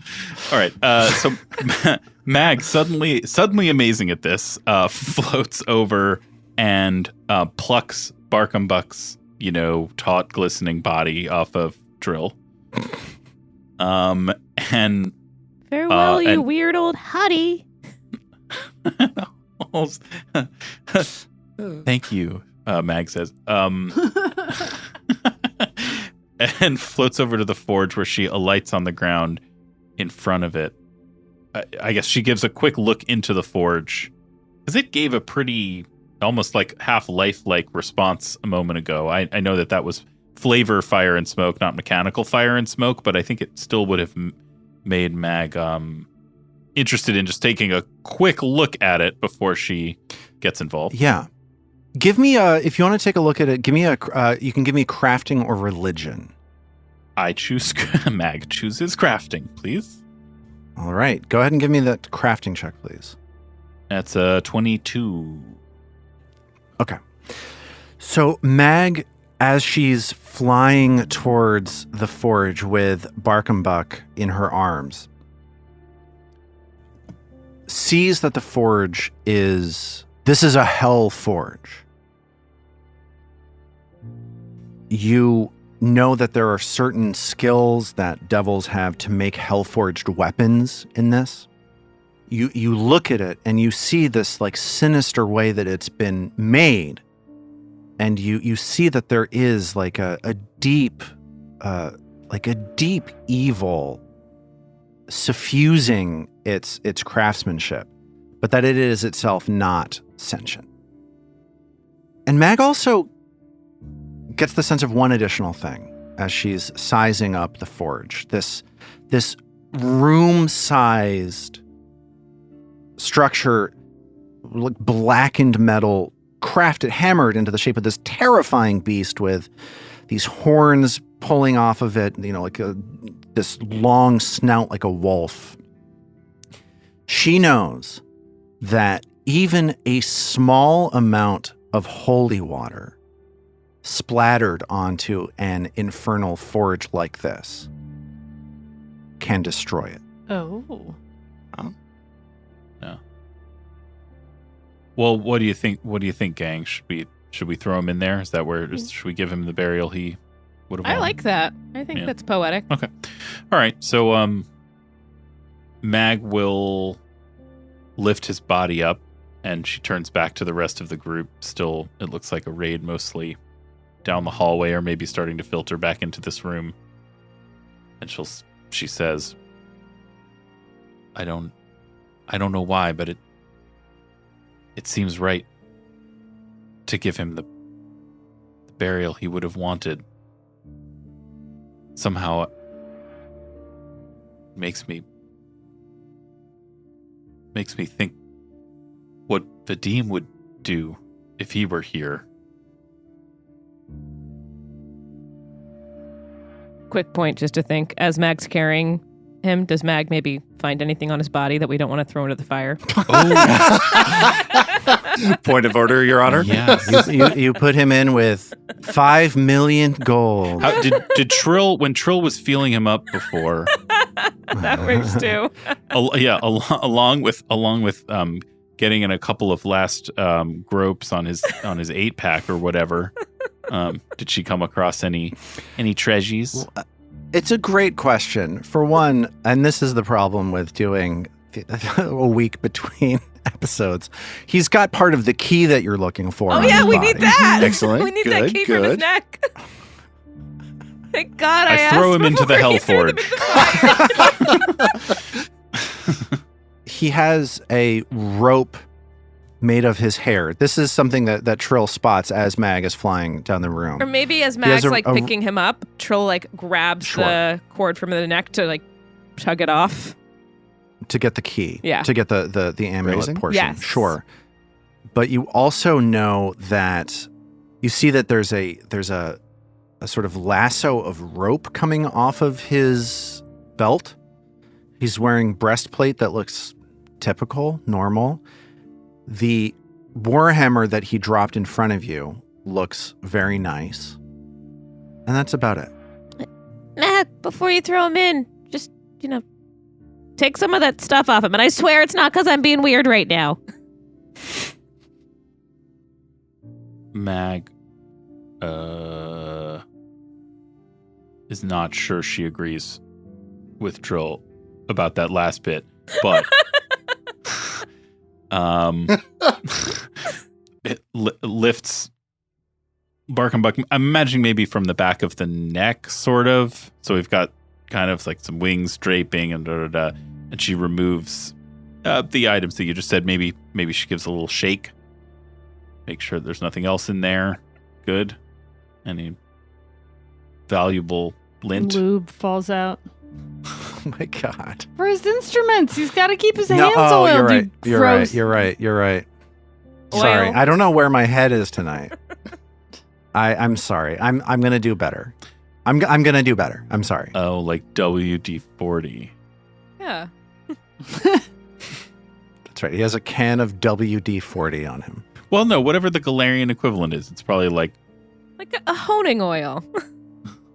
right. So Mag, suddenly amazing at this, floats over and plucks Barcumbuk's, taut, glistening body off of Drill. And farewell, you weird old hottie. Thank you, Mag says. And floats over to the forge where she alights on the ground in front of it. I guess she gives a quick look into the forge because it gave a pretty almost like Half-Life-like response a moment ago. I know that was flavor fire and smoke, not mechanical fire and smoke, but I think it still would have made Mag interested in just taking a quick look at it before she gets involved. Yeah. Give me if you want to take a look at it, give me you can give me crafting or religion. I choose Mag chooses crafting, please. All right. Go ahead and give me that crafting check, please. That's a 22. Okay. So Mag, as she's flying towards the forge with Barcumbuk in her arms, sees that the forge this is a hell forge. You know that there are certain skills that devils have to make hell-forged weapons in this. You look at it and you see this like sinister way that it's been made, and you see that there is like a deep evil suffusing its craftsmanship, but that it is itself not sentient. And Mag also gets the sense of one additional thing as she's sizing up the forge. This room-sized structure, like blackened metal, hammered into the shape of this terrifying beast with these horns pulling off of it, like this long snout like a wolf. She knows that even a small amount of holy water splattered onto an infernal forge like this can destroy it. Oh. Yeah. Well, what do you think? What do you think, gang? Should we throw him in there? Is that where? Should we give him the burial he would have? I like that. I think that's poetic. Okay. All right. So, Mag will lift his body up, and she turns back to the rest of the group. Still, it looks like a raid, mostly down the hallway, or maybe starting to filter back into this room. And she says, I don't know why, but it seems right to give him the burial he would have wanted. Somehow it makes me think what Vadim would do if he were here. Quick point just to think, as Mag's carrying him, does Mag maybe find anything on his body that we don't want to throw into the fire? Point of order, Your Honor. Yes. you put him in with 5 million gold. How, did Trill, when Trill was feeling him up before? That works too. Along with getting in a couple of last gropes on his 8-pack or whatever. Did she come across any treasures? Well, it's a great question. For one, and this is the problem with doing a week between episodes, he's got part of the key that you're looking for. Oh yeah, we need that. Excellent. We need that key from his neck. Thank God I throw him into the hell forge. he has a rope made of his hair. This is something that Trill spots as Mag is flying down the room. Or maybe as Mag's picking him up, Trill grabs the cord from the neck to tug it off. To get the key. Yeah. To get the amulet portion. Yes. Sure. But you also know that you see that there's a sort of lasso of rope coming off of his belt. He's wearing breastplate that looks typical, normal. The warhammer that he dropped in front of you looks very nice. And that's about it. Mag, before you throw him in, just, take some of that stuff off him. And I swear it's not because I'm being weird right now. Mag is not sure she agrees with Trill about that last bit, but it lifts Barcumbuk. I'm imagining maybe from the back of the neck, sort of. So we've got kind of some wings draping and and she removes the items that you just said. Maybe she gives a little shake. Make sure there's nothing else in there. Good. Any valuable lint? Lube falls out. Oh my God. For his instruments. He's got to keep his hands oiled. You're right. You're right. Sorry. I don't know where my head is tonight. I'm sorry. I'm going to do better. I'm going to do better. I'm sorry. Oh, like WD-40. Yeah. That's right. He has a can of WD-40 on him. Well, no, whatever the Galarian equivalent is. It's probably like a honing oil.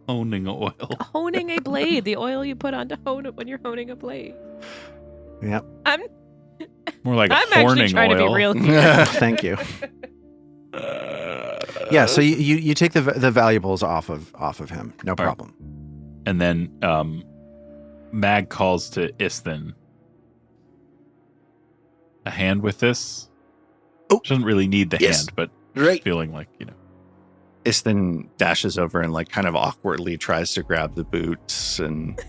Honing oil. Honing a blade. The oil you put on to hone it when you're honing a blade. Yep. I'm more like I'm actually trying oil. to be real here. Thank you. Yeah, so you take the valuables off of him. No problem. Right. And then Mag calls to Isthin. A hand with this? Oh. She doesn't really need the hand, but feeling like, Isthin dashes over and kind of awkwardly tries to grab the boots and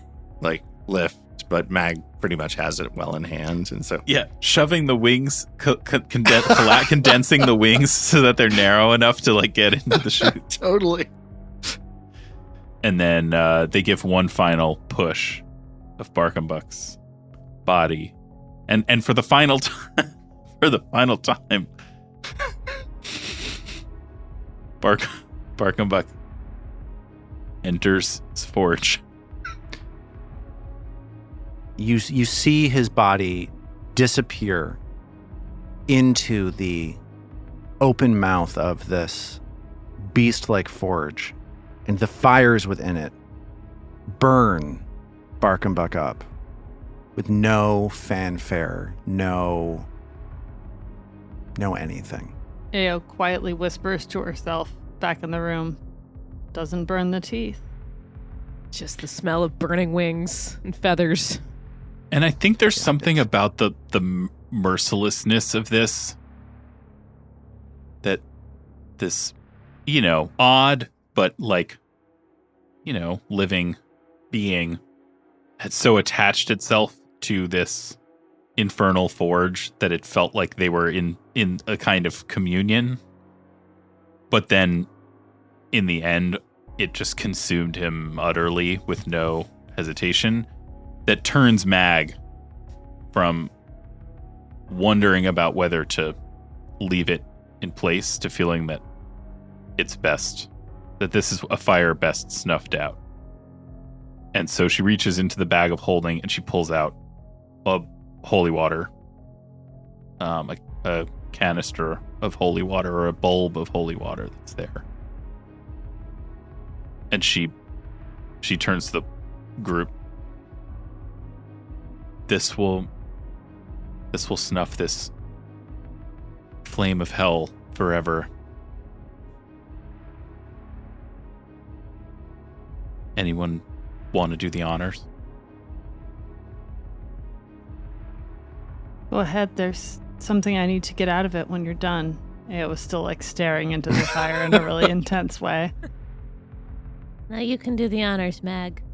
lift, but Mag pretty much has it well in hand, and so shoving the wings, condensing the wings so that they're narrow enough to get into the chute. Totally. And then they give one final push of Barcumbuk's body, and for the final time, Barcumbuk enters his forge. You see his body disappear into the open mouth of this beast-like forge, and the fires within it burn Barcumbuk up with no fanfare, no anything. Ao quietly whispers to herself back in the room. Doesn't burn the teeth. Just the smell of burning wings and feathers. And I think there's something about the mercilessness of this, that this, odd, but living being had so attached itself to this infernal forge that it felt like they were in a kind of communion. But then in the end, it just consumed him utterly with no hesitation. That turns Mag from wondering about whether to leave it in place to feeling that it's best, that this is a fire best snuffed out. And so she reaches into the bag of holding and she pulls out a holy water, a canister of holy water or a bulb of holy water that's there. And she turns to the group. This will snuff this flame of hell forever. Anyone want to do the honors? Go ahead. There's something I need to get out of it when you're done. Ao was still staring into the fire in a really intense way. Now you can do the honors, Mag.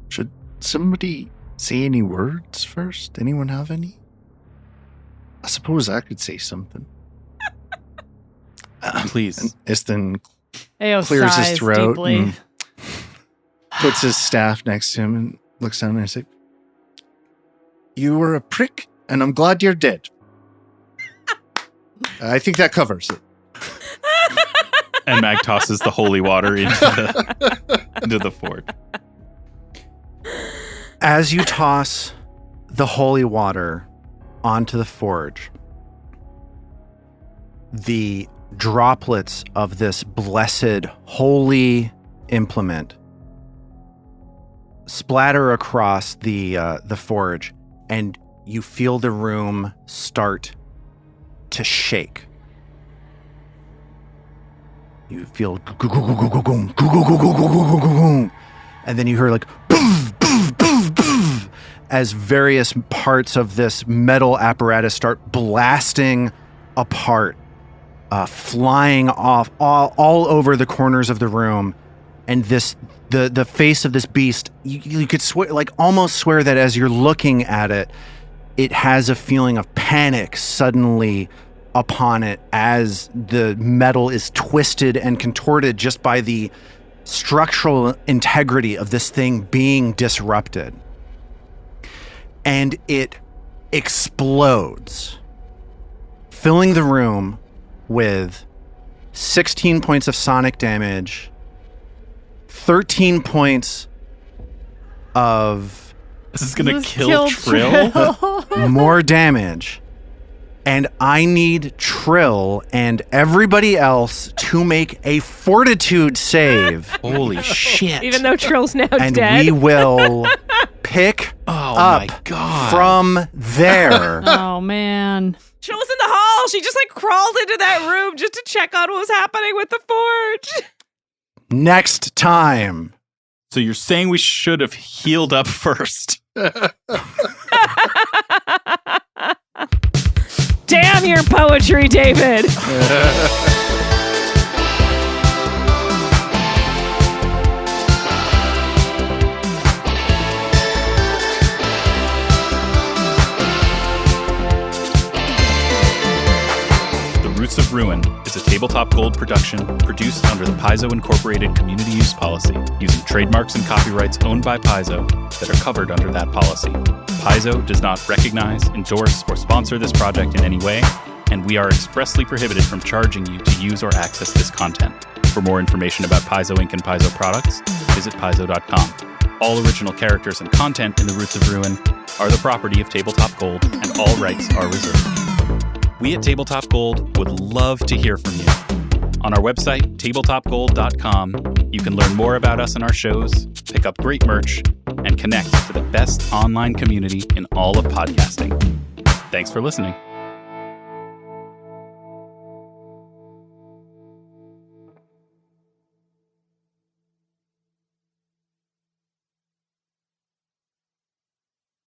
Should somebody say any words first? Anyone have any? I suppose I could say something. Please. And Iston AO clears his sighs throat deeply. and puts his staff next to him and looks down and says, "You were a prick, and I'm glad you're dead." I think that covers it. And Mag tosses the holy water into the fort. As you toss the holy water onto the forge, the droplets of this blessed holy implement splatter across the forge, and you feel the room start to shake. You feel and then you hear like as various parts of this metal apparatus start blasting apart, flying off all over the corners of the room. And the face of this beast, you could almost swear that as you're looking at it, it has a feeling of panic suddenly upon it as the metal is twisted and contorted just by the structural integrity of this thing being disrupted. And it explodes, filling the room with 16 points of sonic damage, 13 points of... This is going to kill Trill? More damage. And I need Trill and everybody else to make a fortitude save. Holy shit. Even though Trill's now and dead. And we will pick up from there. Oh, man. Trill was in the hall. She just crawled into that room just to check on what was happening with the forge. Next time. So you're saying we should have healed up first? Damn your poetry, David. Roots of Ruin is a Tabletop Gold production produced under the Paizo Incorporated Community Use Policy, using trademarks and copyrights owned by Paizo that are covered under that policy. Paizo does not recognize, endorse, or sponsor this project in any way, and we are expressly prohibited from charging you to use or access this content. For more information about Paizo Inc. and Paizo products, visit paizo.com. All original characters and content in the Roots of Ruin are the property of Tabletop Gold, and all rights are reserved. We at Tabletop Gold would love to hear from you. On our website, tabletopgold.com, you can learn more about us and our shows, pick up great merch, and connect to the best online community in all of podcasting. Thanks for listening.